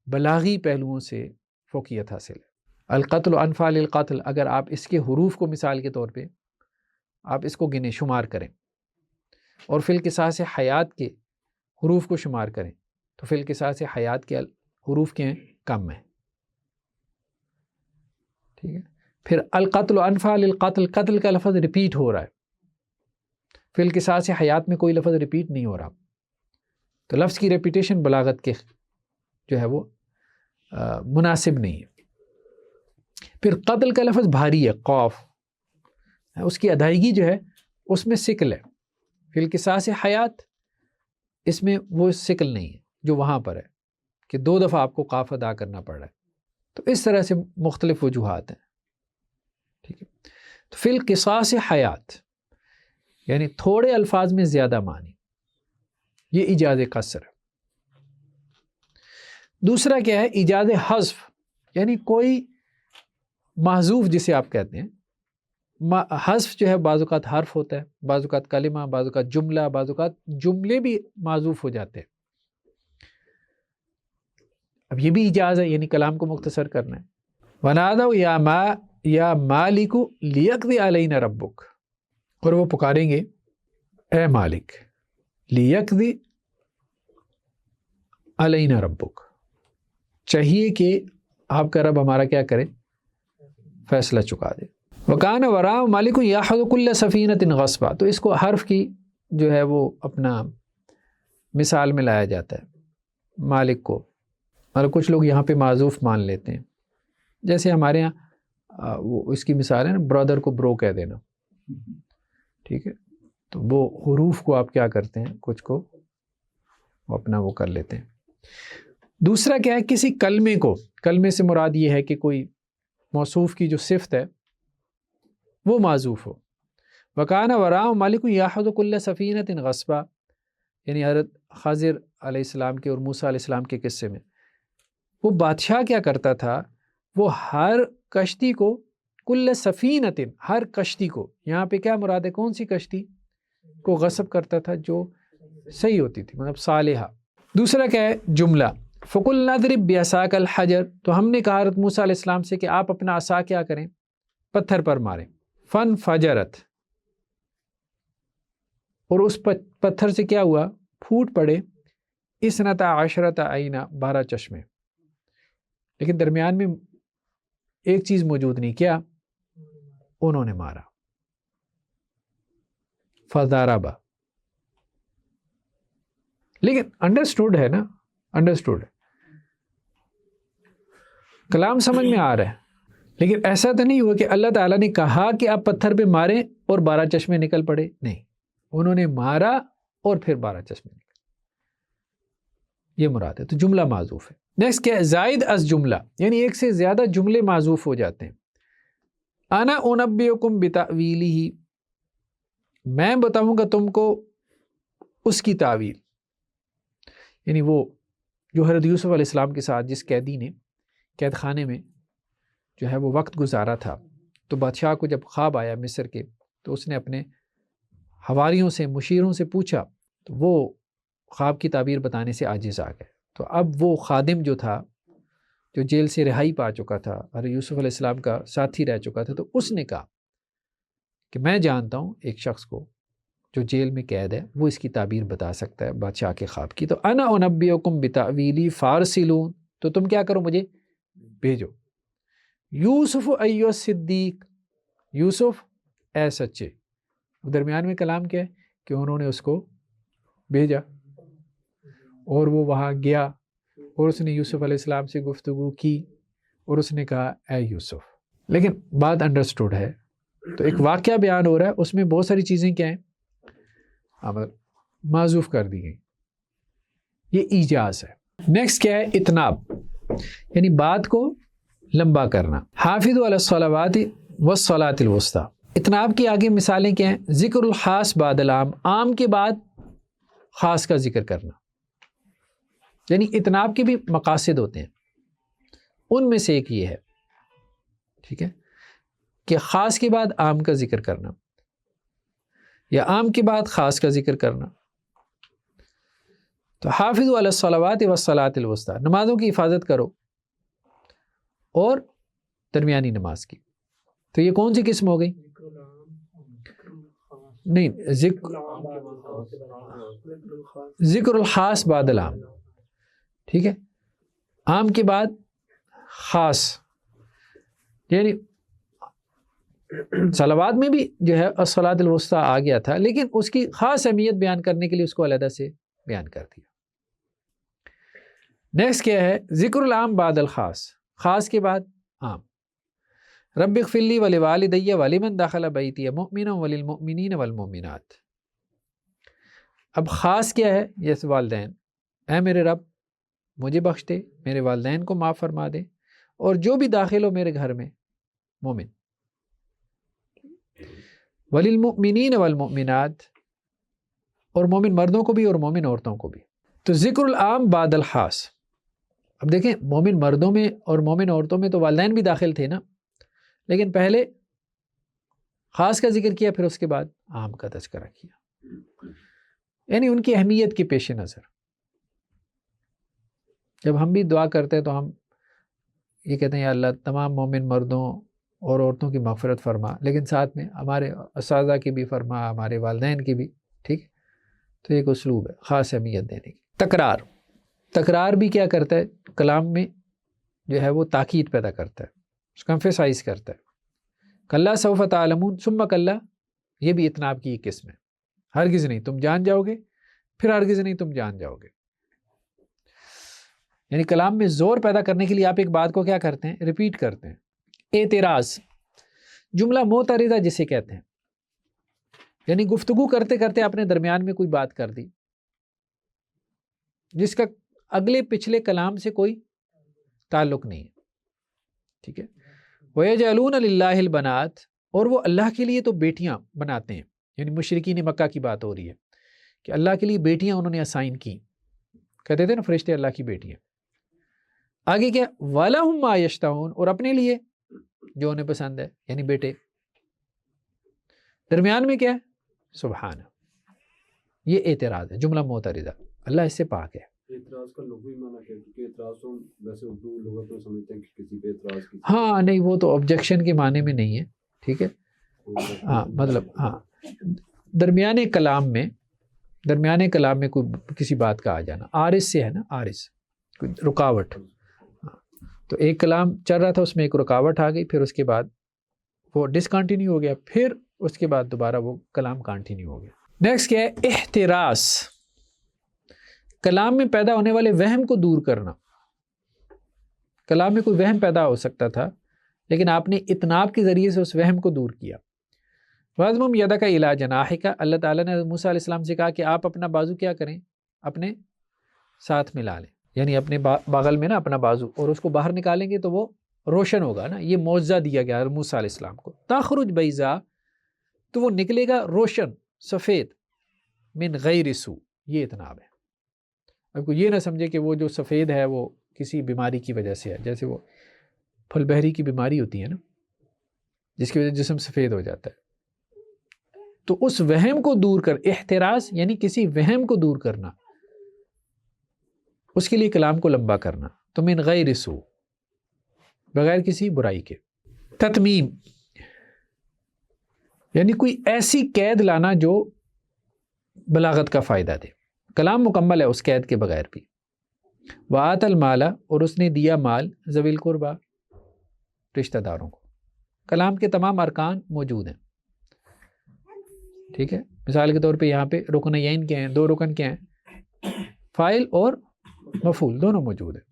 S1: بلاغی پہلوؤں سے فوقیت حاصل ہے۔ القتل انفع للقتل، اگر آپ اس کے حروف کو مثال کے طور پہ آپ اس کو گنے شمار کریں اور فی القصاص حیات کے حروف کو شمار کریں تو فی القصاص حیات کے حروف کے ہیں کم ہیں، ٹھیک ہے۔ پھر القتل انفع للقتل، قتل کا لفظ ریپیٹ ہو رہا ہے، فی القصاص حیات میں کوئی لفظ ریپیٹ نہیں ہو رہا، تو لفظ کی ریپیٹیشن بلاغت کے جو ہے وہ مناسب نہیں ہے۔ پھر قتل کا لفظ بھاری ہے، قوف، اس کی ادائیگی جو ہے اس میں ثقل ہے، فی القصاص حیات اس میں وہ ثقل نہیں ہے جو وہاں پر ہے کہ 2 دفعہ آپ کو قاف ادا کرنا پڑ رہا ہے۔ تو اس طرح سے مختلف وجوہات ہیں، ٹھیک ہے۔ تو فی القصاص حیات یعنی تھوڑے الفاظ میں زیادہ معنی، یہ ایجاز قصر ہے۔ دوسرا کیا ہے؟ ایجاز حذف، یعنی کوئی محذوف جسے آپ کہتے ہیں۔ حذف جو ہے بعض اوقات حرف ہوتا ہے، بعض اوقات کلمہ، بعض اوقات جملہ، بعض اوقات جملے بھی محذوف ہو جاتے ہیں۔ اب یہ بھی ایجاز ہے، یعنی کلام کو مختصر کرنا ہے۔ وَنَادَوْا یا مالک لیقضی علینا ربک، اور وہ پکاریں گے اے مالک، لیقضی علینا ربک، چاہیے کہ آپ کا رب ہمارا کیا کرے؟ فیصلہ چکا دے۔ وَكَانَ وَرَاءَ مَالِكٌ يَأْخُذُ كُلَّ سَفِينَةٍ غَصْبًا، تو اس کو حرف کی جو ہے وہ اپنا مثال میں لایا جاتا ہے مالک کو، اور کچھ لوگ یہاں پہ معذوف مان لیتے ہیں، جیسے ہمارے ہاں وہ اس کی مثال ہے نا، برادر کو برو کہہ دینا، ٹھیک ہے۔ تو وہ حروف کو آپ کیا کرتے ہیں، کچھ کو اپنا وہ کر لیتے ہیں۔ دوسرا کیا ہے؟ کسی کلمے کو، کلمے سے مراد یہ ہے کہ کوئی موصوف کی جو صفت ہے وہ معذوف ہو۔ وَكَانَ وَرَاءَ مَالِكٌ يَأْخُذُ كُلَّ سَفِينَةٍ غَصْبًا، یعنی حضرت خضر علیہ السلام کے اور موسیٰ علیہ السلام کے قصے میں وہ بادشاہ کیا کرتا تھا، وہ ہر کشتی کو، کل سفینۃ، ہر کشتی کو، یہاں پہ کیا مراد ہے، کون سی کشتی کو غصب کرتا تھا؟ جو صحیح ہوتی تھی، مطلب صالحہ۔ دوسرا کیا ہے؟ جملہ، فَقُلْنَا اضْرِبْ بِعَصَاكَ الْحَجَرَ، تو ہم نے کہا حضرت موسیٰ علیہ السلام سے کہ آپ اپنا عصا کیا کریں، پتھر پر ماریں۔ فَانْفَجَرَتْ، اور اس پتھر سے کیا ہوا؟ پھوٹ پڑے 12 عینہ، 12 چشمے، لیکن درمیان میں ایک چیز موجود نہیں، کیا؟ انہوں نے مارا، فَضَرَبَ، لیکن انڈرسٹوڈ ہے نا، انڈرسٹوڈ ہے، کلام سمجھ میں آ رہا ہے، لیکن ایسا تو نہیں ہوا کہ اللہ تعالیٰ نے کہا کہ آپ پتھر پہ ماریں اور 12 چشمے نکل پڑے، نہیں، انہوں نے مارا اور پھر 12 چشمے نکل، یہ مراد ہے۔ تو جملہ معذوف ہے۔ نیکسٹ کیا ہے؟ زائد از جملہ، یعنی ایک سے زیادہ جملے معذوف ہو جاتے ہیں۔ انا انبئکم بتأویلہ، میں بتاؤں گا تم کو اس کی تعویل، یعنی وہ جو حضرت یوسف علیہ السلام کے ساتھ جس قیدی نے قید خانے میں جو ہے وہ وقت گزارا تھا، تو بادشاہ کو جب خواب آیا مصر کے، تو اس نے اپنے حواریوں سے، مشیروں سے پوچھا، تو وہ خواب کی تعبیر بتانے سے عاجز آ گئے۔ تو اب وہ خادم جو تھا، جو جیل سے رہائی پا چکا تھا، حضرت یوسف علیہ السلام کا ساتھی رہ چکا تھا، تو اس نے کہا کہ میں جانتا ہوں ایک شخص کو جو جیل میں قید ہے، وہ اس کی تعبیر بتا سکتا ہے بادشاہ کے خواب کی۔ تو انا انبئکم بتأویلہ فارسلون، تو تم کیا کرو، مجھے بھیجو۔ یوسف ایھا الصدیق، یوسف اے سچے، درمیان میں کلام کیا ہے کہ انہوں نے اس کو بھیجا اور وہ وہاں گیا اور اس نے یوسف علیہ السلام سے گفتگو کی اور اس نے کہا اے یوسف، لیکن بات انڈرسٹوڈ ہے۔ تو ایک واقعہ بیان ہو رہا ہے، اس میں بہت ساری چیزیں کیا ہیں، معذوف کر دی گئی، یہ ایجاز ہے۔ نیکسٹ کیا ہے؟ اتناب، یعنی بات کو لمبا کرنا۔ حافظوا علی الصلوات والصلاۃ الوسطیٰ، اتناب کی آگے مثالیں کیا ہیں؟ ذکر الخاص بعد العام، عام کے بعد خاص کا ذکر کرنا، یعنی اتناب کے بھی مقاصد ہوتے ہیں، ان میں سے ایک یہ ہے، ٹھیک ہے، کہ خاص کے بعد عام کا ذکر کرنا یا عام کے بعد خاص کا ذکر کرنا۔ تو حافظوا علی الصلوات والصلاۃ الوسطیٰ، نمازوں کی حفاظت کرو اور درمیانی نماز کی۔ تو یہ کون سی قسم ہو گئی؟ نہیں، ذکر الخاص بعد العام، ٹھیک ہے، عام کے بعد خاص، یعنی صلوات میں بھی جو ہے الصلاۃ الوسطیٰ آ گیا تھا، لیکن اس کی خاص اہمیت بیان کرنے کے لیے اس کو علیحدہ سے بیان کر دیا۔ نیکسٹ کیا ہے؟ ذکر العام بعد الخاص، خاص کے بعد عام۔ رب اغفر لی ولوالدی ولمن دخل بیتی مؤمنا وللمؤمنین والمؤمنات۔ اب خاص کیا ہے؟ یس والدین، اے میرے رب مجھے بخش دے، میرے والدین کو معاف فرما دے، اور جو بھی داخل ہو میرے گھر میں مومن۔ وللمؤمنین والمؤمنات، اور مومن مردوں کو بھی اور مومن عورتوں کو بھی۔ تو ذکر العام بعد الخاص۔ اب دیکھیں مومن مردوں میں اور مومن عورتوں میں تو والدین بھی داخل تھے نا، لیکن پہلے خاص کا ذکر کیا، پھر اس کے بعد عام کا تذکرہ کیا، یعنی ان کی اہمیت کے پیش نظر۔ جب ہم بھی دعا کرتے ہیں تو ہم یہ کہتے ہیں یا اللہ تمام مومن مردوں اور عورتوں کی مغفرت فرما، لیکن ساتھ میں ہمارے اساتذہ کی بھی فرما، ہمارے والدین کی بھی، ٹھیک۔ تو ایک اسلوب ہے خاص اہمیت دینے کی۔ تکرار بھی کیا کرتا ہے؟ کلام میں جو ہے وہ تاکید پیدا کرتا ہے، اس کو ایمفیسائز کرتا ہے۔ کلا سوف تعلمون ثم کلا، یہ بھی اتناب کی ایک قسم ہے، ہرگز نہیں تم جان جاؤ گے، پھر ہرگز نہیں تم جان جاؤ گے۔ یعنی کلام میں زور پیدا کرنے کے لیے آپ ایک بات کو کیا کرتے ہیں؟ ریپیٹ کرتے ہیں۔ اعتراض، جملہ معترضہ جسے کہتے ہیں، یعنی گفتگو کرتے کرتے اپنے درمیان میں کوئی بات کر دی جس کا اگلے پچھلے کلام سے کوئی تعلق نہیں ہے، ٹھیک ہے۔ وَيَجْعَلُونَ لِلَّهِ الْبَنَاتِ، اور وہ اللہ کے لیے تو بیٹیاں بناتے ہیں، یعنی مشرکین مکہ کی بات ہو رہی ہے کہ اللہ کے لیے بیٹیاں انہوں نے اسائن کی، کہتے تھے نا فرشتے اللہ کی بیٹیاں۔ آگے کیا؟ وَلَهُم مَا يَشْتَهُونَ، اور اپنے لیے جو انہیں پسند ہے، یعنی بیٹے۔ درمیان میں کیا ہے؟ سبحان، یہ اعتراض ہے، جملہ معترضہ، اللہ اس سے پاک ہے۔
S2: اعتراض کا لغوی معنی کیا ہے؟ کیونکہ اعتراض تو ویسے اردو لغت میں سمجھتے ہیں کہ کسی پہ اعتراض کی،
S1: ہاں نہیں، وہ تو آبجیکشن کے معنی میں نہیں ہے، ٹھیک ہے، ہاں مطلب ہاں درمیانے کلام میں کوئی کسی بات کا آ جانا، عارض سے ہے نا، عارض کوئی رکاوٹ۔ تو ایک کلام چل رہا تھا، اس میں ایک رکاوٹ آ گئی، پھر اس کے بعد وہ ڈسکنٹینیو ہو گیا، پھر اس کے بعد دوبارہ وہ کلام کنٹینیو ہو گیا۔ نیکسٹ کیا ہے؟ احتراز، کلام میں پیدا ہونے والے وہم کو دور کرنا۔ کلام میں کوئی وہم پیدا ہو سکتا تھا، لیکن آپ نے اتناب کے ذریعے سے اس وہم کو دور کیا۔ وَاضْمُمْ يَدَكَ إِلَىٰ جَنَاحِكَ، اللہ تعالیٰ نے موسیٰ علیہ السلام سے کہا کہ آپ اپنا بازو کیا کریں؟ اپنے ساتھ ملا لیں، یعنی اپنے بغل میں نا اپنا بازو، اور اس کو باہر نکالیں گے تو وہ روشن ہوگا نا، یہ معجزہ دیا گیا موسیٰ علیہ السلام کو۔ تخرج بیضاء، تو وہ نکلے گا روشن سفید، من غیر سوء، یہ اتناب ہے۔ اب کو یہ نہ سمجھے کہ وہ جو سفید ہے وہ کسی بیماری کی وجہ سے ہے، جیسے وہ پھل بہری کی بیماری ہوتی ہے نا، جس کی وجہ سے جسم سفید ہو جاتا ہے۔ تو اس وہم کو دور کر، احتراز یعنی کسی وہم کو دور کرنا، اس کے لیے کلام کو لمبا کرنا۔ تو من غیر سوء، بغیر کسی برائی کے۔ تتمیم یعنی کوئی ایسی قید لانا جو بلاغت کا فائدہ دے، کلام مکمل ہے اس قید کے بغیر بھی۔ وآت المال، اور اس نے دیا مال، ذوی القربہ، رشتہ داروں کو۔ کلام کے تمام ارکان موجود ہیں، ٹھیک ہے۔ مثال کے طور پہ یہاں پہ رکنین کیا ہیں؟ دو رکن کیا ہیں؟ فاعل اور مفعول دونوں موجود ہیں۔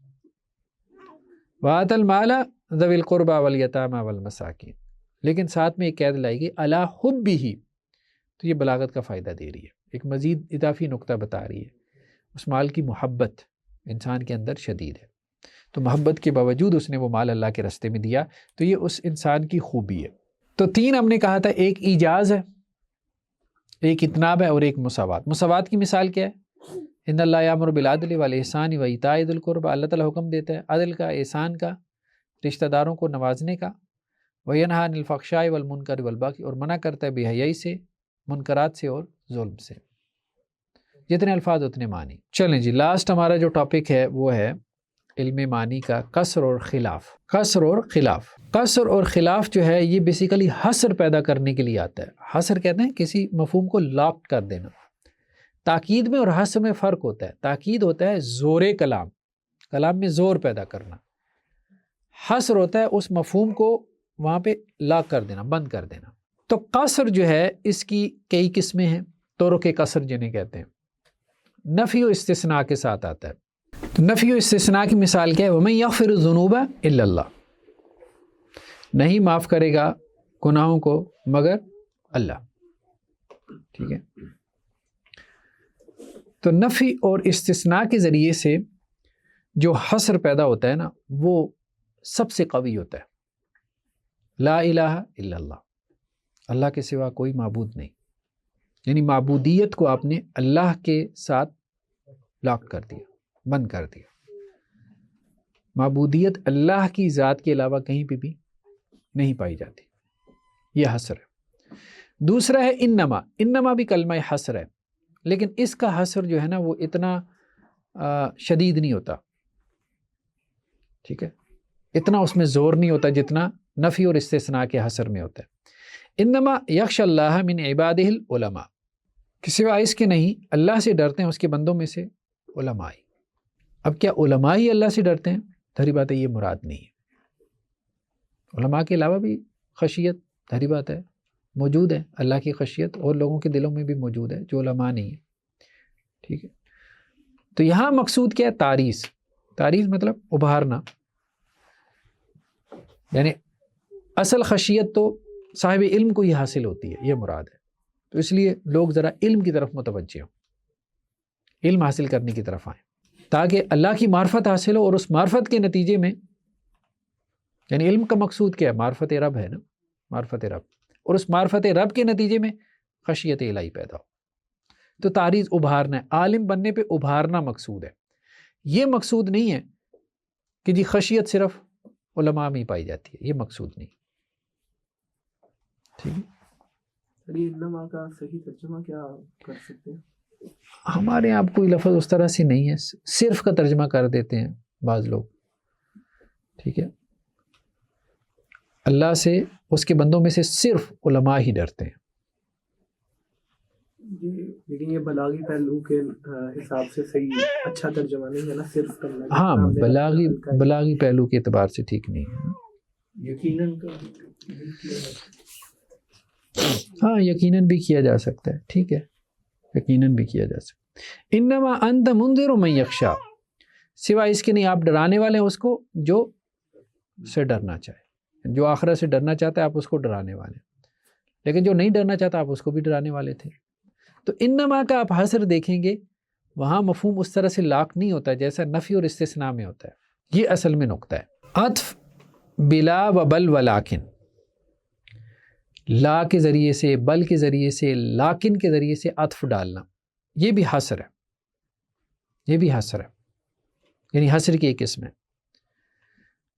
S1: وآت المال ذوی القربہ والیتامى والمساکین، لیکن ساتھ میں ایک قید لائی گئی علی حبہ، تو یہ بلاغت کا فائدہ دے رہی ہے، ایک مزید اضافی نقطہ بتا رہی ہے۔ اس مال کی محبت انسان کے اندر شدید ہے، تو محبت کے باوجود اس نے وہ مال اللہ کے راستے میں دیا، تو یہ اس انسان کی خوبی ہے۔ تو تین ہم نے کہا تھا، ایک ایجاز ہے، ایک اتناب ہے، اور ایک مساوات۔ مساوات کی مثال کیا ہے؟ ان اللہ یامر بالعدل والاحسان وایتاء ذی القربى، اللہ تعالیٰ حکم دیتا ہے عدل کا، احسان کا، رشتہ داروں کو نوازنے کا، وینہی عن الفحشاء والمنکر والبغی، اور منع کرتا ہے بے حیائی سے، منکرات سے اور ظلم سے۔ جتنے الفاظ اتنے معنی۔ چلیں جی، لاسٹ ہمارا جو ٹاپک ہے وہ ہے علم معنی کا قصر اور خلاف۔ قصر اور خلاف، قصر اور خلاف جو ہے یہ بیسیکلی حصر پیدا کرنے کے لیے آتا ہے۔ حصر کہتے ہیں کسی مفہوم کو لاک کر دینا۔ تاکید میں اور حصر میں فرق ہوتا ہے۔ تاکید ہوتا ہے زور کلام، کلام میں زور پیدا کرنا۔ حصر ہوتا ہے اس مفہوم کو وہاں پہ لاک کر دینا، بند کر دینا۔ تو قصر جو ہے اس کی کئی قسمیں ہیں، طرق قصر جنہیں کہتے ہیں، نفی و استثناء کے ساتھ آتا ہے۔ تو نفی و استثناء کی مثال کیا ہے؟ وَمَن يَغْفِرُ الذُّنُوبَ إِلَّا اللَّهُ، نہیں معاف کرے گا گناہوں کو مگر اللہ۔ ٹھیک ہے، تو نفی اور استثناء کے ذریعے سے جو حصر پیدا ہوتا ہے نا وہ سب سے قوی ہوتا ہے۔ لا الہ الا اللہ، اللہ کے سوا کوئی معبود نہیں، یعنی معبودیت کو آپ نے اللہ کے ساتھ لاک کر دیا، بند کر دیا۔ معبودیت اللہ کی ذات کے علاوہ کہیں پہ بھی نہیں پائی جاتی، یہ حصر ہے۔ دوسرا ہے انما، انما بھی کلمہ حصر ہے، لیکن اس کا حصر جو ہے نا وہ اتنا شدید نہیں ہوتا، ٹھیک ہے، اتنا اس میں زور نہیں ہوتا جتنا نفی اور استثناء کے حصر میں ہوتا ہے۔ انما یخشى اللہ من عبادہ العلماء، کہ سوائے اس کے نہیں اللہ سے ڈرتے ہیں اس کے بندوں میں سے علماء۔ اب کیا علماء ہی اللہ سے ڈرتے ہیں؟ دھری بات ہے یہ مراد نہیں ہے، علماء کے علاوہ بھی خشیت دھری بات ہے موجود ہے، اللہ کی خشیت اور لوگوں کے دلوں میں بھی موجود ہے جو علماء نہیں ہے، ٹھیک ہے۔ تو یہاں مقصود کیا ہے؟ تعریض۔ تعریض مطلب ابھارنا، یعنی اصل خشیت تو صاحب علم کو ہی حاصل ہوتی ہے، یہ مراد ہے۔ تو اس لیے لوگ ذرا علم کی طرف متوجہ ہوں، علم حاصل کرنے کی طرف آئیں تاکہ اللہ کی معرفت حاصل ہو، اور اس معرفت کے نتیجے میں، یعنی علم کا مقصود کیا ہے؟ معرفت رب ہے نا، معرفت رب، اور اس معرفت رب کے نتیجے میں خشیت الہی پیدا ہو۔ تو تعریض ابھارنا ہے، عالم بننے پہ ابھارنا مقصود ہے، یہ مقصود نہیں ہے کہ جی خشیت صرف علماء میں ہی پائی جاتی ہے، یہ مقصود نہیں، ٹھیک ہے۔
S3: انما کا صحیح ترجمہ کیا کر سکتے ہیں؟
S1: ہمارے یہاں کوئی لفظ اس طرح سے نہیں ہے، صرف کا ترجمہ کر دیتے ہیں بعض لوگ، ٹھیک ہے۔ اللہ سے اس کے بندوں میں سے صرف علماء ہی ڈرتے ہیں۔
S3: لیکن یہ بلاغی پہلو کے حساب سے صحیح اچھا ترجمہ نہیں ہے نا، صرف کرنا۔
S1: ہاں، بلاغی پہلو کے اعتبار سے ٹھیک نہیں ہے۔
S3: یقیناً
S1: ہاں، یقیناً بھی کیا جا سکتا ہے، ٹھیک ہے، یقیناً بھی کیا جا سکتا ہے۔ انما انت منذر من یخشی، سوائے اس کے نہیں، آپ ڈرانے والے ہیں اس کو جو سے ڈرنا چاہے، جو آخرت سے ڈرنا چاہتا ہے آپ اس کو ڈرانے والے ہیں، لیکن جو نہیں ڈرنا چاہتا آپ اس کو بھی ڈرانے والے تھے۔ تو انما کا آپ حصر دیکھیں گے وہاں مفہوم اس طرح سے لاک نہیں ہوتا جیسا نفی اور استثناء میں ہوتا ہے، یہ اصل میں نقطہ ہے۔ عطف بلا و بل ولیکن، لا کے ذریعے سے، بل کے ذریعے سے، لیکن کے ذریعے سے عطف ڈالنا، یہ بھی حصر ہے، یہ بھی حصر ہے، یعنی حصر کی ایک قسم ہے۔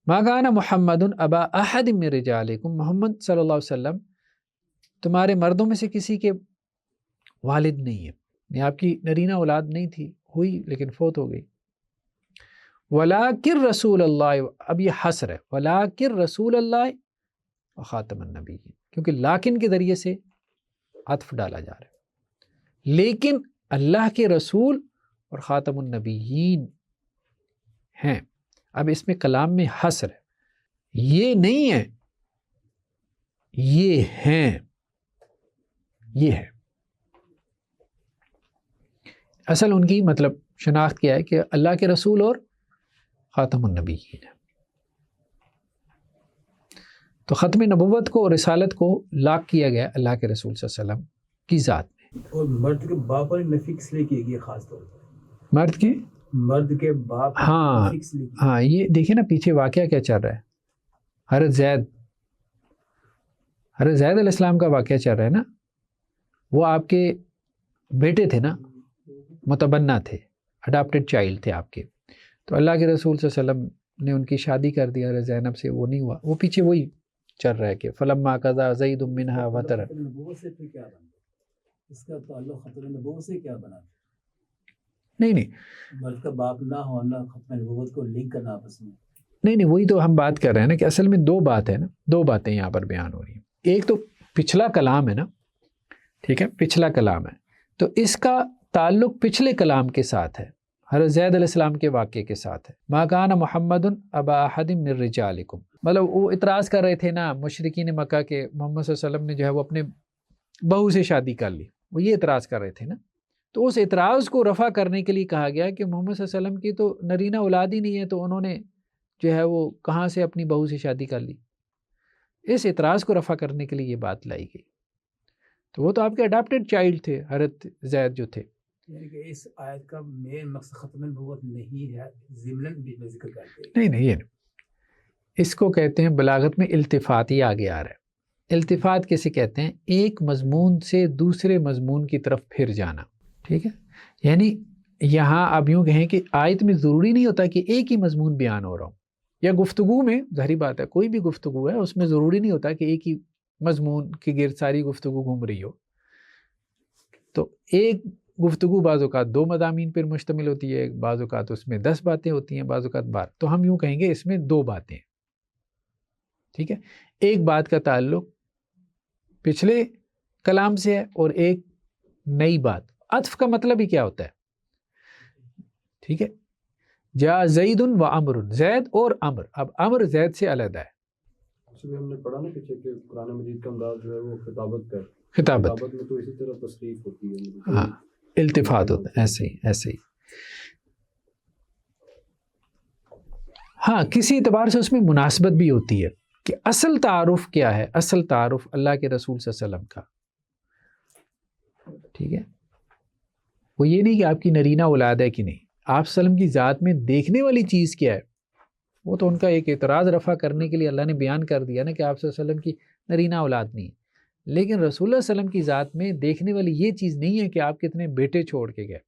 S1: ما کان محمد ابا احد من رجالکم، محمد صلی اللہ علیہ وسلم تمہارے مردوں میں سے کسی کے والد نہیں ہے، یعنی آپ کی نرینہ اولاد نہیں تھی، ہوئی لیکن فوت ہو گئی۔ ولیکن رسول اللہ، اب یہ حصر ہے، ولیکن رسول اللہ وخاتم النبیین، کیونکہ لیکن کے ذریعے سے عطف ڈالا جا رہا ہے، لیکن اللہ کے رسول اور خاتم النبیین ہیں۔ اب اس میں کلام میں حصر ہے، یہ نہیں ہے، یہ ہیں، یہ ہے۔ اصل ان کی مطلب شناخت کیا ہے کہ اللہ کے رسول اور خاتم النبیین ہے۔ تو ختم نبوت کو اور رسالت کو لاک کیا گیا اللہ کے رسول صلی اللہ علیہ وسلم کی ذات میں۔
S4: اور مرد کے باپ پر نفی کس لیے کی گئی خاص طور پر؟
S1: مرد کے
S4: باپ
S1: ہاں
S4: کس لیے کی؟
S1: ہاں، یہ دیکھیں نا پیچھے واقعہ کیا چل رہا ہے، حضرت زید علیہ السلام کا واقعہ چل رہا ہے نا، وہ آپ کے بیٹے تھے نا، متبنہ تھے، اڈاپٹڈ چائلڈ تھے آپ کے. تو اللہ کے رسول صلی اللہ علیہ وسلم نے ان کی شادی کر دی حضرت زینب سے، وہ نہیں ہوا. وہ پیچھے وہی چل رہا ہے کہ فلما قضا زید منہا وطرا.
S4: ختم نبوت سے پھر کیا بنا؟ اس کا تعلق ختم نبوت سے کیا بنا؟
S1: نہیں
S4: مرد کا باپ نہ ہونا ختم نبوت کو لنک کرنا آپس میں.
S1: نہیں وہی تو ہم بات کر رہے ہیں نا کہ اصل میں دو بات ہے نا، دو باتیں یہاں پر بیان ہو رہی ہیں. ایک تو پچھلا کلام ہے نا، ٹھیک ہے، پچھلا کلام ہے تو اس کا تعلق پچھلے کلام کے ساتھ ہے، حضرت زید علیہ السلام کے واقعے کے ساتھ ہے. ما کان محمد ابا احد من رجالکم، مطلب وہ اعتراض کر رہے تھے نا مشرکین مکہ کے، محمد صلی اللہ علیہ وسلم نے جو ہے وہ اپنے بہو سے شادی کر لی، وہ یہ اعتراض کر رہے تھے نا. تو اس اعتراض کو رفع کرنے کے لیے کہا گیا کہ محمد صلی اللہ علیہ وسلم کی تو نرینہ اولاد ہی نہیں ہے، تو انہوں نے جو ہے وہ کہاں سے اپنی بہو سے شادی کر لی. اس اعتراض کو رفع کرنے کے لیے یہ بات لائی گئی. تو وہ تو آپ کے اڈاپٹڈ چائلڈ تھے حضرت زید جو تھے.
S4: یعنی کہ اس آیت کا مین مقصد ختم نبوت نہیں ہے، ضمناً بھی میں ذکر کرتے ہیں.
S1: نہیں یہ نہیں. اس کو کہتے ہیں بلاغت میں التفات، ہی آگے آ رہا ہے. التفات کیسے کہتے ہیں؟ ایک مضمون سے دوسرے مضمون کی طرف پھر جانا، ٹھیک ہے. یعنی یہاں آپ یوں کہیں کہ آیت میں ضروری نہیں ہوتا کہ ایک ہی مضمون بیان ہو رہا ہو، یا گفتگو میں ظاہری بات ہے کوئی بھی گفتگو ہے اس میں ضروری نہیں ہوتا کہ ایک ہی مضمون کے گرد ساری گفتگو گھوم رہی ہو. تو ایک گفتگو بعض اوقات 2 مضامین پر مشتمل ہوتی ہے، بعض اوقات اس میں 10 باتیں ہوتی ہیں، بعض اوقات 12. تو ہم یوں کہیں گے اس میں 2 باتیں، ٹھیک ہے. ایک بات کا تعلق پچھلے کلام سے ہے اور ایک نئی بات. عطف کا مطلب ہی کیا ہوتا ہے؟ ٹھیک ہے. جا زید و عمر، زید اور عمر. اب عمر زید سے علیحدہ ہے.
S2: اس میں ہم نے پڑھا نا پیچھے کہ قرآن مجید کا انداز جو ہے وہ خطابت کا ہے.
S1: خطابت
S2: میں تو اسی طرح تصریف ہوتی ہے.
S1: ہاں، التفات ہوتا ہے، ایسے ہی. ہاں، کسی اعتبار سے اس میں مناسبت بھی ہوتی ہے کہ اصل تعارف کیا ہے؟ اصل تعارف اللہ کے رسول صلی اللہ علیہ وسلم کا، ٹھیک ہے. وہ یہ نہیں کہ آپ کی نرینہ اولاد ہے کہ نہیں، آپ صلی اللہ علیہ وسلم کی ذات میں دیکھنے والی چیز کیا ہے. وہ تو ان کا ایک اعتراض رفع کرنے کے لیے اللہ نے بیان کر دیا نا کہ آپ صلی اللہ علیہ وسلم کی نرینہ اولاد نہیں. لیکن رسول اللہ صلی اللہ علیہ وسلم کی ذات میں دیکھنے والی یہ چیز نہیں ہے کہ آپ کتنے بیٹے چھوڑ کے گئے،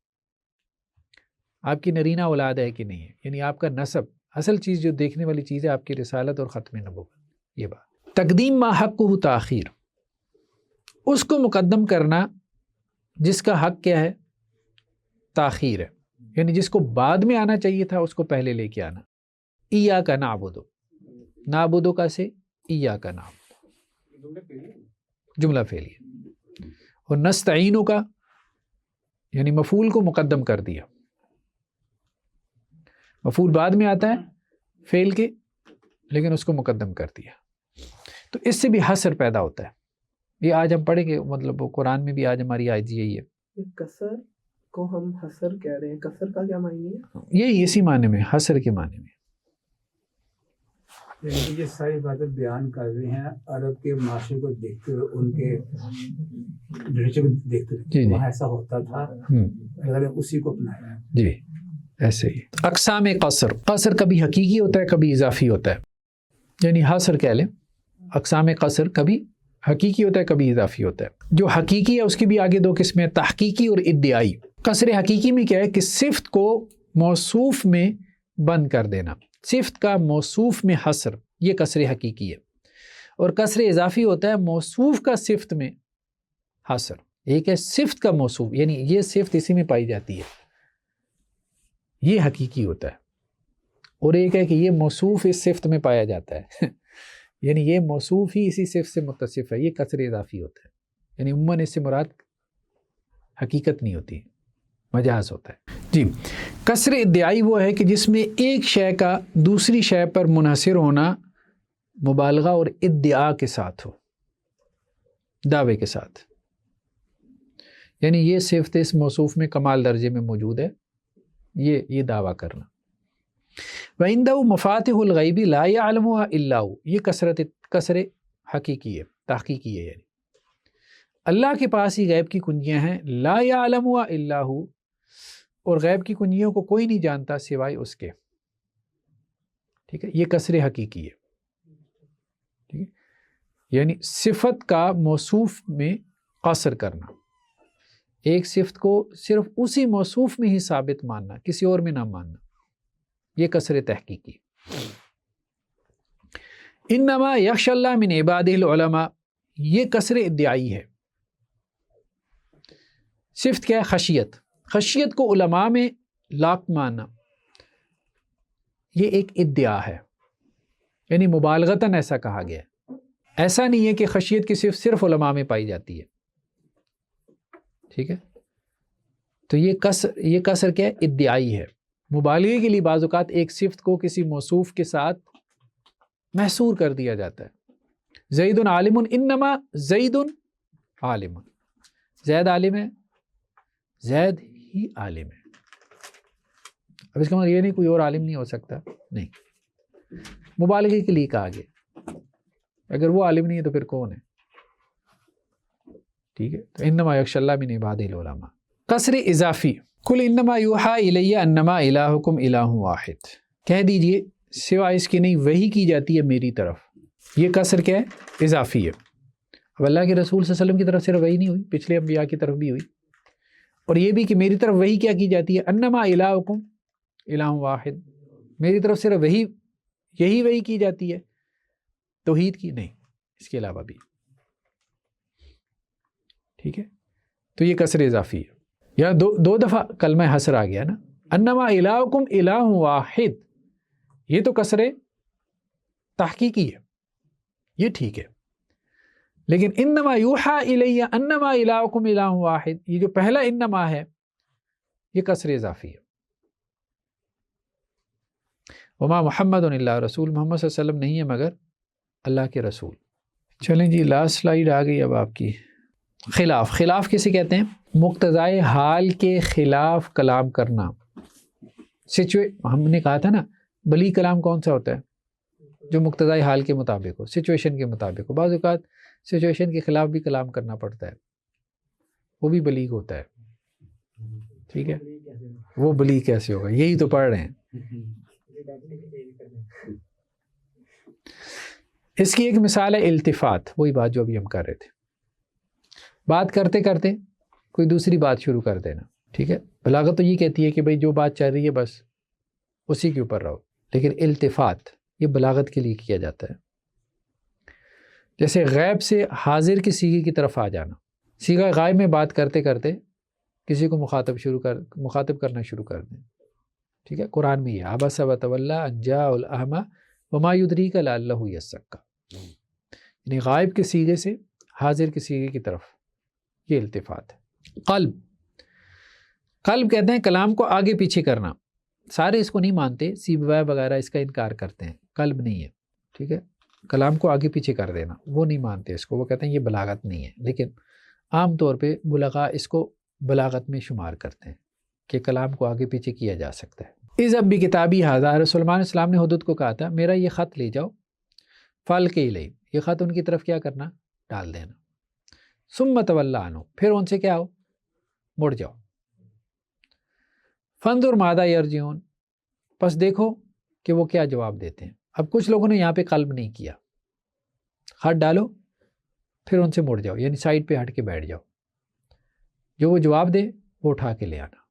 S1: آپ کی نرینہ اولاد ہے کہ نہیں ہے. یعنی آپ کا نسب، اصل چیز جو دیکھنے والی چیز ہے آپ کی رسالت اور ختم نبوت. یہ بات تقدیم ما حقہ تاخیر، اس کو مقدم کرنا جس کا حق کیا ہے؟ تاخیر ہے. یعنی جس کو بعد میں آنا چاہیے تھا اس کو پہلے لے کے آنا. ایاک نعبد، نعبد کا سے ایاک نعبد، جملہ فعلیہ. اور نستعین کا یعنی مفعول کو مقدم کر دیا. مفعول بعد میں آتا ہے فعل کے، لیکن اس کو مقدم کر دیا. تو اس سے بھی حصر پیدا ہوتا ہے. یہ آج ہم پڑھیں گے، مطلب قرآن میں بھی آج ہماری آیت یہی ہے.
S3: کسر کو ہم حصر کہہ رہے ہیں، کسر کا کیا معنی ہے؟
S1: یہی اسی معنی میں، حصر کے معنی میں.
S4: یعنی کہ یہ ساری باتیں بیان کر رہے ہیں عرب کے معاشرے کو دیکھتے ہوئے، ان کے لٹریچر کو دیکھتے ہوئے وہاں ایسا ہوتا تھا، اللہ نے اسی کو اپنایا ہے.
S1: جی ایسے ہی. اقسام قصر، قصر کبھی حقیقی ہوتا ہے کبھی اضافی ہوتا ہے. یعنی حصر کہہ لیں. اقسام قصر کبھی حقیقی ہوتا ہے کبھی اضافی ہوتا ہے. جو حقیقی ہے اس کی بھی آگے 2 قسمیں، تحقیقی اور ادعائی. قصر حقیقی میں کیا ہے کہ صفت کو موصوف میں بند کر دینا، صفت کا موصوف میں حصر، یہ قصر حقیقی ہے. اور قصر اضافی ہوتا ہے موصوف کا صفت میں حصر. ایک ہے صفت کا موصوف، یعنی یہ صفت اسی میں پائی جاتی ہے، یہ حقیقی ہوتا ہے. اور ایک ہے کہ یہ موصوف اس صفت میں پایا جاتا ہے یعنی یہ موصوف ہی اسی صفت سے متصف ہے، یہ قصر اضافی ہوتا ہے. یعنی عموماً اس سے مراد حقیقت نہیں ہوتی، مجاز ہوتا ہے. جی، قصر ادعائی وہ ہے کہ جس میں ایک شے کا دوسری شے پر منحصر ہونا مبالغہ اور ادعا کے ساتھ ہو، دعوے کے ساتھ. یعنی یہ صفت اس موصوف میں کمال درجے میں موجود ہے، یہ دعویٰ کرنا. وَعِنْدَهُ مَفَاتِحُ الْغَيْبِ لَا يَعْلَمُهَا إِلَّا هُ، یہ قصر حقیقی ہے، تحقیقی ہے. یعنی اللہ کے پاس ہی غیب کی کنجیاں ہیں، لا يَعْلَمُهَا إِلَّا هُ، اور غیب کی کنجیوں کو کوئی نہیں جانتا سوائے اس کے. ٹھیک ہے، یہ قصر حقیقی ہے. ٹھیک ہے، یعنی صفت کا موصوف میں قصر کرنا. ایک صفت کو صرف اسی موصوف میں ہی ثابت ماننا، کسی اور میں نہ ماننا، یہ کسر تحقیقی۔ انما یخشی اللہ من عبادہ العلماء، یہ کسر ادعائی ہے۔ صفت کیا ہے؟ خشیت۔ خشیت کو علماء میں لاق ماننا، یہ ایک ادعا ہے، یعنی مبالغتاً ایسا کہا گیا ہے۔ ایسا نہیں ہے کہ خشیت کی صفت صرف علماء میں پائی جاتی ہے، ٹھیک ہے؟ تو یہ کسر کیا ہے؟ ادعائی ہے۔ مبالغے کے لیے بعض اوقات ایک صفت کو کسی موصوف کے ساتھ محصور کر دیا جاتا ہے۔ زید عالم، انما زید عالم، زید عالم ہے، زید ہی عالم ہے۔ اب اس کا مطلب یہ نہیں کوئی اور عالم نہیں ہو سکتا، نہیں، مبالغے کے لیے کہا گیا۔ اگر وہ عالم نہیں ہے تو پھر کون ہے؟ ٹھیک ہے، تو انما یخشی اللہ من عبادہ العلماء۔ قصر اضافی، قل انما یوحی الی انما الہکم الہ واحد، کہہ دیجئے سوائے اس کے نہیں وحی کی جاتی ہے میری طرف۔ یہ قصر کیا ہے؟ اضافی ہے۔ اب اللہ کے رسول صلی اللہ علیہ وسلم کی طرف صرف وحی نہیں ہوئی، پچھلے انبیاء کی طرف بھی ہوئی، اور یہ بھی کہ میری طرف وحی کیا کی جاتی ہے؟ انما الہکم الہ واحد، میری طرف صرف وحی، یہی وحی کی جاتی ہے، توحید کی نہیں، اس کے علاوہ بھی، ٹھیک ہے؟ تو یہ کسر اضافی ہے۔ یا دو دفعہ کلمہ حسر آ گیا نا، انما الہکم الہ واحد، یہ تو کسر تحقیقی ہے، یہ ٹھیک ہے، لیکن انما یوحی الی انما الہکم الہ واحد، یہ جو پہلا انما ہے یہ کسر اضافی ہے۔ وما محمد الا رسول، محمد صلی اللہ علیہ وسلم نہیں ہے مگر اللہ کے رسول۔ چلیں جی لاسٹ سلائیڈ آ گئی اب آپ کی۔ خلاف، خلاف کسے کہتے ہیں؟ مقتضائے حال کے خلاف کلام کرنا۔ ہم نے کہا تھا نا بلی کلام کون سا ہوتا ہے؟ جو مقتضائے حال کے مطابق ہو، سچویشن کے مطابق ہو۔ بعض اوقات سچویشن کے خلاف بھی کلام کرنا پڑتا ہے، وہ بھی بلیغ ہوتا ہے، ٹھیک ہے؟ وہ بلیغ کیسے ہوگا؟ یہی تو پڑھ رہے ہیں۔ اس کی ایک مثال ہے التفات، وہی بات جو ابھی ہم کر رہے تھے، بات کرتے کرتے کوئی دوسری بات شروع کر دینا، ٹھیک ہے؟ بلاغت تو یہ کہتی ہے کہ بھئی جو بات چل رہی ہے بس اسی کے اوپر رہو، لیکن التفات یہ بلاغت کے لیے کیا جاتا ہے۔ جیسے غیب سے حاضر کی صیغے کی طرف آ جانا، صیغہ غائب میں بات کرتے کرتے کسی کو مخاطب کرنا شروع کر دیں، ٹھیک ہے؟ قرآن میں یہ عبس وتولی ان جاءہ الاعمی وما یدریک لعلہ یزکی، یعنی غائب کے صیغے سے حاضر کے صیغے کی طرف، یہ التفات ہے۔ قلب کہتے ہیں کلام کو آگے پیچھے کرنا، سارے اس کو نہیں مانتے، سیبوائے وغیرہ اس کا انکار کرتے ہیں، قلب نہیں ہے، ٹھیک ہے؟ کلام کو آگے پیچھے کر دینا، وہ نہیں مانتے اس کو، وہ کہتے ہیں یہ بلاغت نہیں ہے، لیکن عام طور پہ بلغاء اس کو بلاغت میں شمار کرتے ہیں کہ کلام کو آگے پیچھے کیا جا سکتا ہے۔ اذهب بکتابی ھذا، سلیمان علیہ السلام نے حدود کو کہا تھا میرا یہ خط لے جاؤ، فالقی الیہ، یہ خط ان کی طرف کیا کرنا؟ ڈال دینا، ثم تولی عنہ، پھر ان سے کیا ہو؟ مڑ جاؤ، فانظر ماذا یرجعون، پس دیکھو کہ وہ کیا جواب دیتے ہیں۔ اب کچھ لوگوں نے یہاں پہ قلب نہیں کیا، خط ڈالو پھر ان سے مڑ جاؤ، یعنی سائڈ پہ ہٹ کے بیٹھ جاؤ، جو وہ جواب دے وہ اٹھا کے لے آنا۔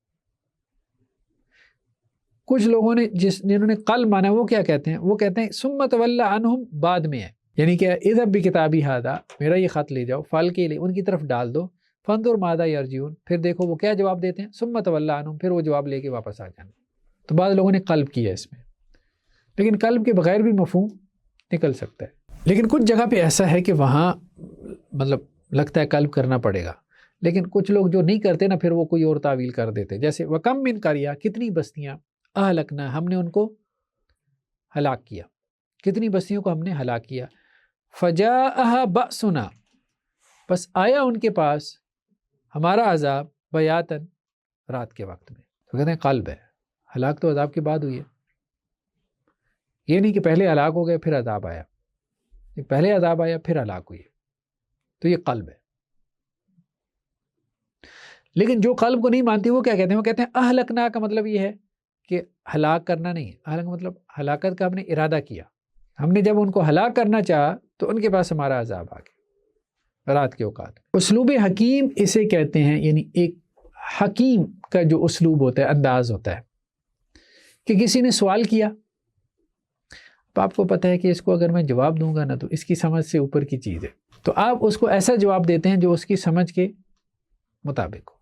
S1: کچھ لوگوں نے جنہوں نے قلب مانا وہ کیا کہتے ہیں؟ وہ کہتے ہیں ثم تولی عنہم بعد میں ہے، یعنی کہ اذهب بکتابی ھذا، میرا یہ خط لے جاؤ، فالقی الیہ، ان کی طرف ڈال دو، فانظر ماذا یرجعون، پھر دیکھو وہ کیا جواب دیتے ہیں، ثم تولی عنہم، پھر وہ جواب لے کے واپس آ جانا۔ تو بعض لوگوں نے قلب کیا اس میں، لیکن قلب کے بغیر بھی مفہوم نکل سکتا ہے۔ لیکن کچھ جگہ پہ ایسا ہے کہ وہاں مطلب لگتا ہے قلب کرنا پڑے گا، لیکن کچھ لوگ جو نہیں کرتے نا پھر وہ کوئی اور تعویل کر دیتے، جیسے وَكَمْ مِنْ قَرْيَةٍ، کتنی بستیاں، اہلکنا، ہم نے ان کو ہلاک کیا، کتنی بستیوں کو ہم نے ہلاک کیا، فَجَاءَهَا بَأْسُنَا، بس آیا ان کے پاس ہمارا عذاب، بیاتاً، رات کے وقت میں۔ تو کہتے ہیں قلب ہے، ہلاک تو عذاب کے بعد ہوئی ہے، یہ نہیں کہ پہلے ہلاک ہو گئے پھر عذاب آیا، پہلے عذاب آیا پھر ہلاک ہوئی ہے، تو یہ قلب ہے۔ لیکن جو قلب کو نہیں مانتی وہ کیا کہتے ہیں؟ وہ کہتے ہیں اہلکنا کا مطلب یہ ہے کہ ہلاک کرنا نہیں ہے، اہلک مطلب ہلاکت کا ہم نے ارادہ کیا، ہم نے جب ان کو ہلاک کرنا چاہا تو ان کے پاس ہمارا عذاب آ گیا رات کے اوقات۔ اسلوب حکیم اسے کہتے ہیں، یعنی ایک حکیم کا جو اسلوب ہوتا ہے، انداز ہوتا ہے کہ کسی نے سوال کیا، اب آپ کو پتہ ہے کہ اس کو اگر میں جواب دوں گا نا تو اس کی سمجھ سے اوپر کی چیز ہے، تو آپ اس کو ایسا جواب دیتے ہیں جو اس کی سمجھ کے مطابق ہو۔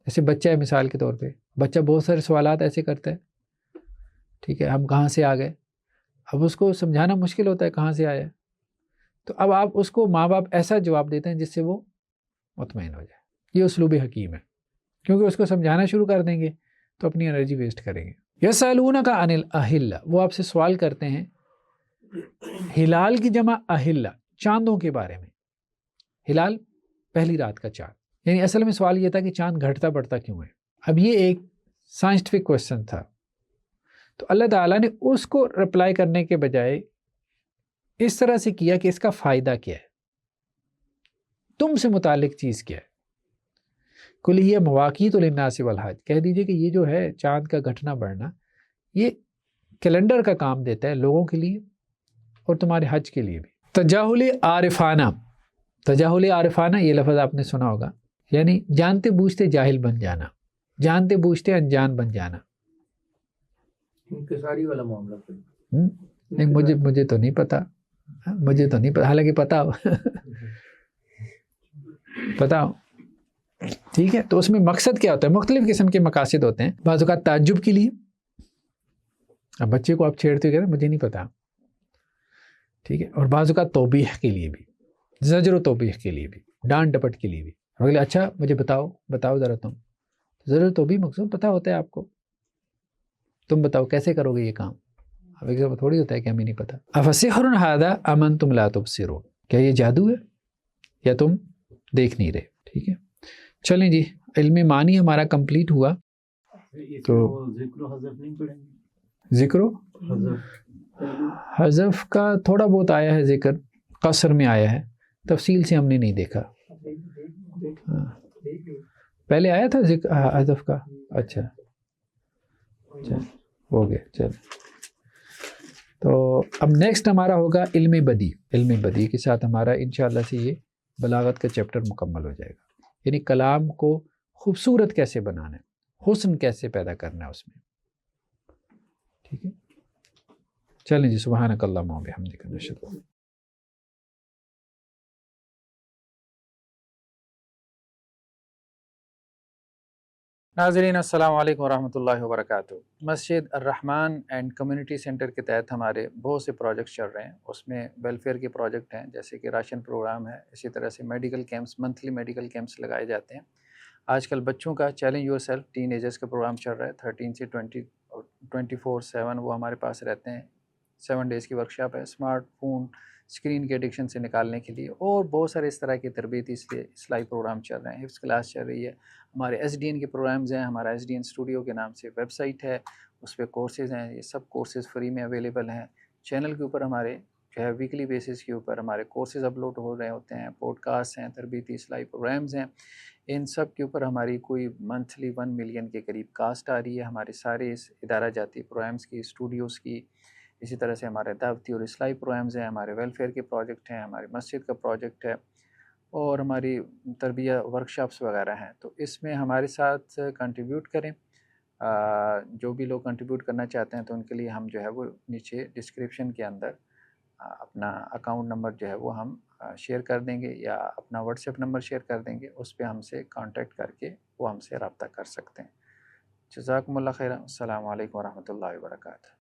S1: جیسے بچہ ہے، مثال کے طور پہ بچہ بہت سارے سوالات ایسے کرتا ہے، ٹھیک ہے، ہم کہاں سے آ گئے، اب اس کو سمجھانا مشکل ہوتا ہے کہاں سے آیا، تو اب آپ اس کو ماں باپ ایسا جواب دیتے ہیں جس سے وہ مطمئن ہو جائے۔ یہ اسلوب حکیم ہے، کیونکہ اس کو سمجھانا شروع کر دیں گے تو اپنی انرجی ویسٹ کریں گے۔ یسألونک عن الاہلہ، وہ آپ سے سوال کرتے ہیں ہلال کی جمع اہلہ، چاندوں کے بارے میں۔ ہلال پہلی رات کا چاند، یعنی اصل میں سوال یہ تھا کہ چاند گھٹتا بڑھتا کیوں ہے۔ اب یہ ایک سائنٹیفک کویسچن تھا، تو اللہ تعالیٰ نے اس کو رپلائی کرنے کے بجائے اس طرح سے کیا کہ اس کا فائدہ کیا ہے، تم سے متعلق چیز کیا ہے۔ کل ہی مواقیت للناس والحج، کہہ دیجئے کہ یہ جو ہے چاند کا گھٹنا بڑھنا، یہ کیلنڈر کا کام دیتا ہے لوگوں کے لیے اور تمہارے حج کے لیے بھی۔ تجاہل عارفانہ، تجاہل عارفانہ یہ لفظ آپ نے سنا ہوگا، یعنی جانتے بوجھتے جاہل بن جانا، جانتے بوجھتے انجان بن جانا۔
S4: انکساری والا معاملہ
S1: نہیں، مجھے تو نہیں پتا، مجھے تو نہیں پتا، حالانکہ پتا ہو پتا ہو، ٹھیک ہے۔ تو اس میں مقصد کیا ہوتا ہے؟ مختلف قسم کے مقاصد ہوتے ہیں، بعض اوقات تعجب کے لیے، اب بچے کو آپ چھیڑتے کہتے ہیں مجھے نہیں پتا، ٹھیک ہے، اور بعض اوقات توبیح کے لیے بھی، زجر و توبیح کے لیے بھی، ڈانٹ ڈپٹ کے لیے بھی، اگلے اچھا مجھے بتاؤ ذرا تم، ضرور تو بھی مقصود پتا ہوتا ہے آپ کو، تم بتاؤ کیسے کرو گے یہ کام، اب ایک تھوڑی ہوتا ہے کہ ہمیں نہیں پتا۔ افسحر ھذا ام انتم لا تبصرون، کیا یہ جادو ہے یا تم دیکھ نہیں رہے؟ ٹھیک ہے، چلیں جی، علم معنی ہمارا کمپلیٹ ہوا۔ تو
S2: ذکر و حذف نہیں پڑھیں گے؟
S1: ذکر و حذف کا تھوڑا بہت آیا ہے، ذکر قصر میں آیا ہے، تفصیل سے ہم نے نہیں دیکھا۔ پہلے آیا تھا ذکر حذف کا، اچھا ہو گیا، چل۔ تو اب نیکسٹ ہمارا ہوگا علم بدی، علم بدی کے ساتھ ہمارا انشاءاللہ سے یہ بلاغت کا چیپٹر مکمل ہو جائے گا، یعنی کلام کو خوبصورت کیسے بنانا ہے، حسن کیسے پیدا کرنا ہے اس میں، ٹھیک ہے۔ چلیں جی، سبحانک اللہم و بحمدک، نشہد ان ناظرین السلام علیکم ورحمۃ اللہ وبرکاتہ۔ مسجد الرحمن اینڈ کمیونٹی سینٹر کے تحت ہمارے بہت سے پروجیکٹس چل رہے ہیں، اس میں ویلفیئر کے پروجیکٹ ہیں، جیسے کہ راشن پروگرام ہے، اسی طرح سے medical camps, monthly medical camps لگائے جاتے ہیں۔ آج کل بچوں کا challenge your self ten agers کا پروگرام چل رہا ہے، 13 سے 24/7 وہ ہمارے پاس رہتے ہیں، 7 ڈیز کی ورکشاپ ہے، اسمارٹ فون اسکرین کے ایڈکشن سے نکالنے کے لیے، اور بہت سارے اس طرح کے تربیتی اصلاحی پروگرام چل رہے ہیں، حفظ کلاس چل رہی ہے، ہمارے ایس ڈی این کے پروگرامز ہیں، ہمارا ایس ڈی این اسٹوڈیو کے نام سے ویب سائٹ ہے، اس پہ کورسز ہیں، یہ سب کورسز فری میں اویلیبل ہیں۔ چینل کے اوپر ہمارے جو ہے ویکلی بیسس کے اوپر ہمارے کورسز اپلوڈ ہو رہے ہوتے ہیں، پوڈ کاسٹ ہیں، تربیتی اصلاحی پروگرامز ہیں، ان سب کے اوپر ہماری کوئی منتھلی 1 ملین کے قریب کاسٹ آ رہی ہے، ہمارے سارے اس ادارہ جاتی پروگرامز کی، اسٹوڈیوز کی، اسی طرح سے ہمارے دعوتی اور اصلاحی پروگرامز ہیں، ہمارے ویلفیئر کے پروجیکٹ ہیں، ہماری مسجد کا پروجیکٹ ہے، اور ہماری تربیہ ورکشاپس وغیرہ ہیں۔ تو اس میں ہمارے ساتھ کنٹریبیوٹ کریں، جو بھی لوگ کنٹریبیوٹ کرنا چاہتے ہیں تو ان کے لیے ہم جو ہے وہ نیچے ڈسکرپشن کے اندر اپنا اکاؤنٹ نمبر جو ہے وہ ہم شیئر کر دیں گے، یا اپنا واٹس ایپ نمبر شیئر کر دیں گے، اس پہ ہم سے کانٹیکٹ کر کے وہ ہم سے رابطہ کر سکتے ہیں۔ جزاکم اللہ خیر، السلام علیکم ورحمۃ اللہ وبرکاتہ۔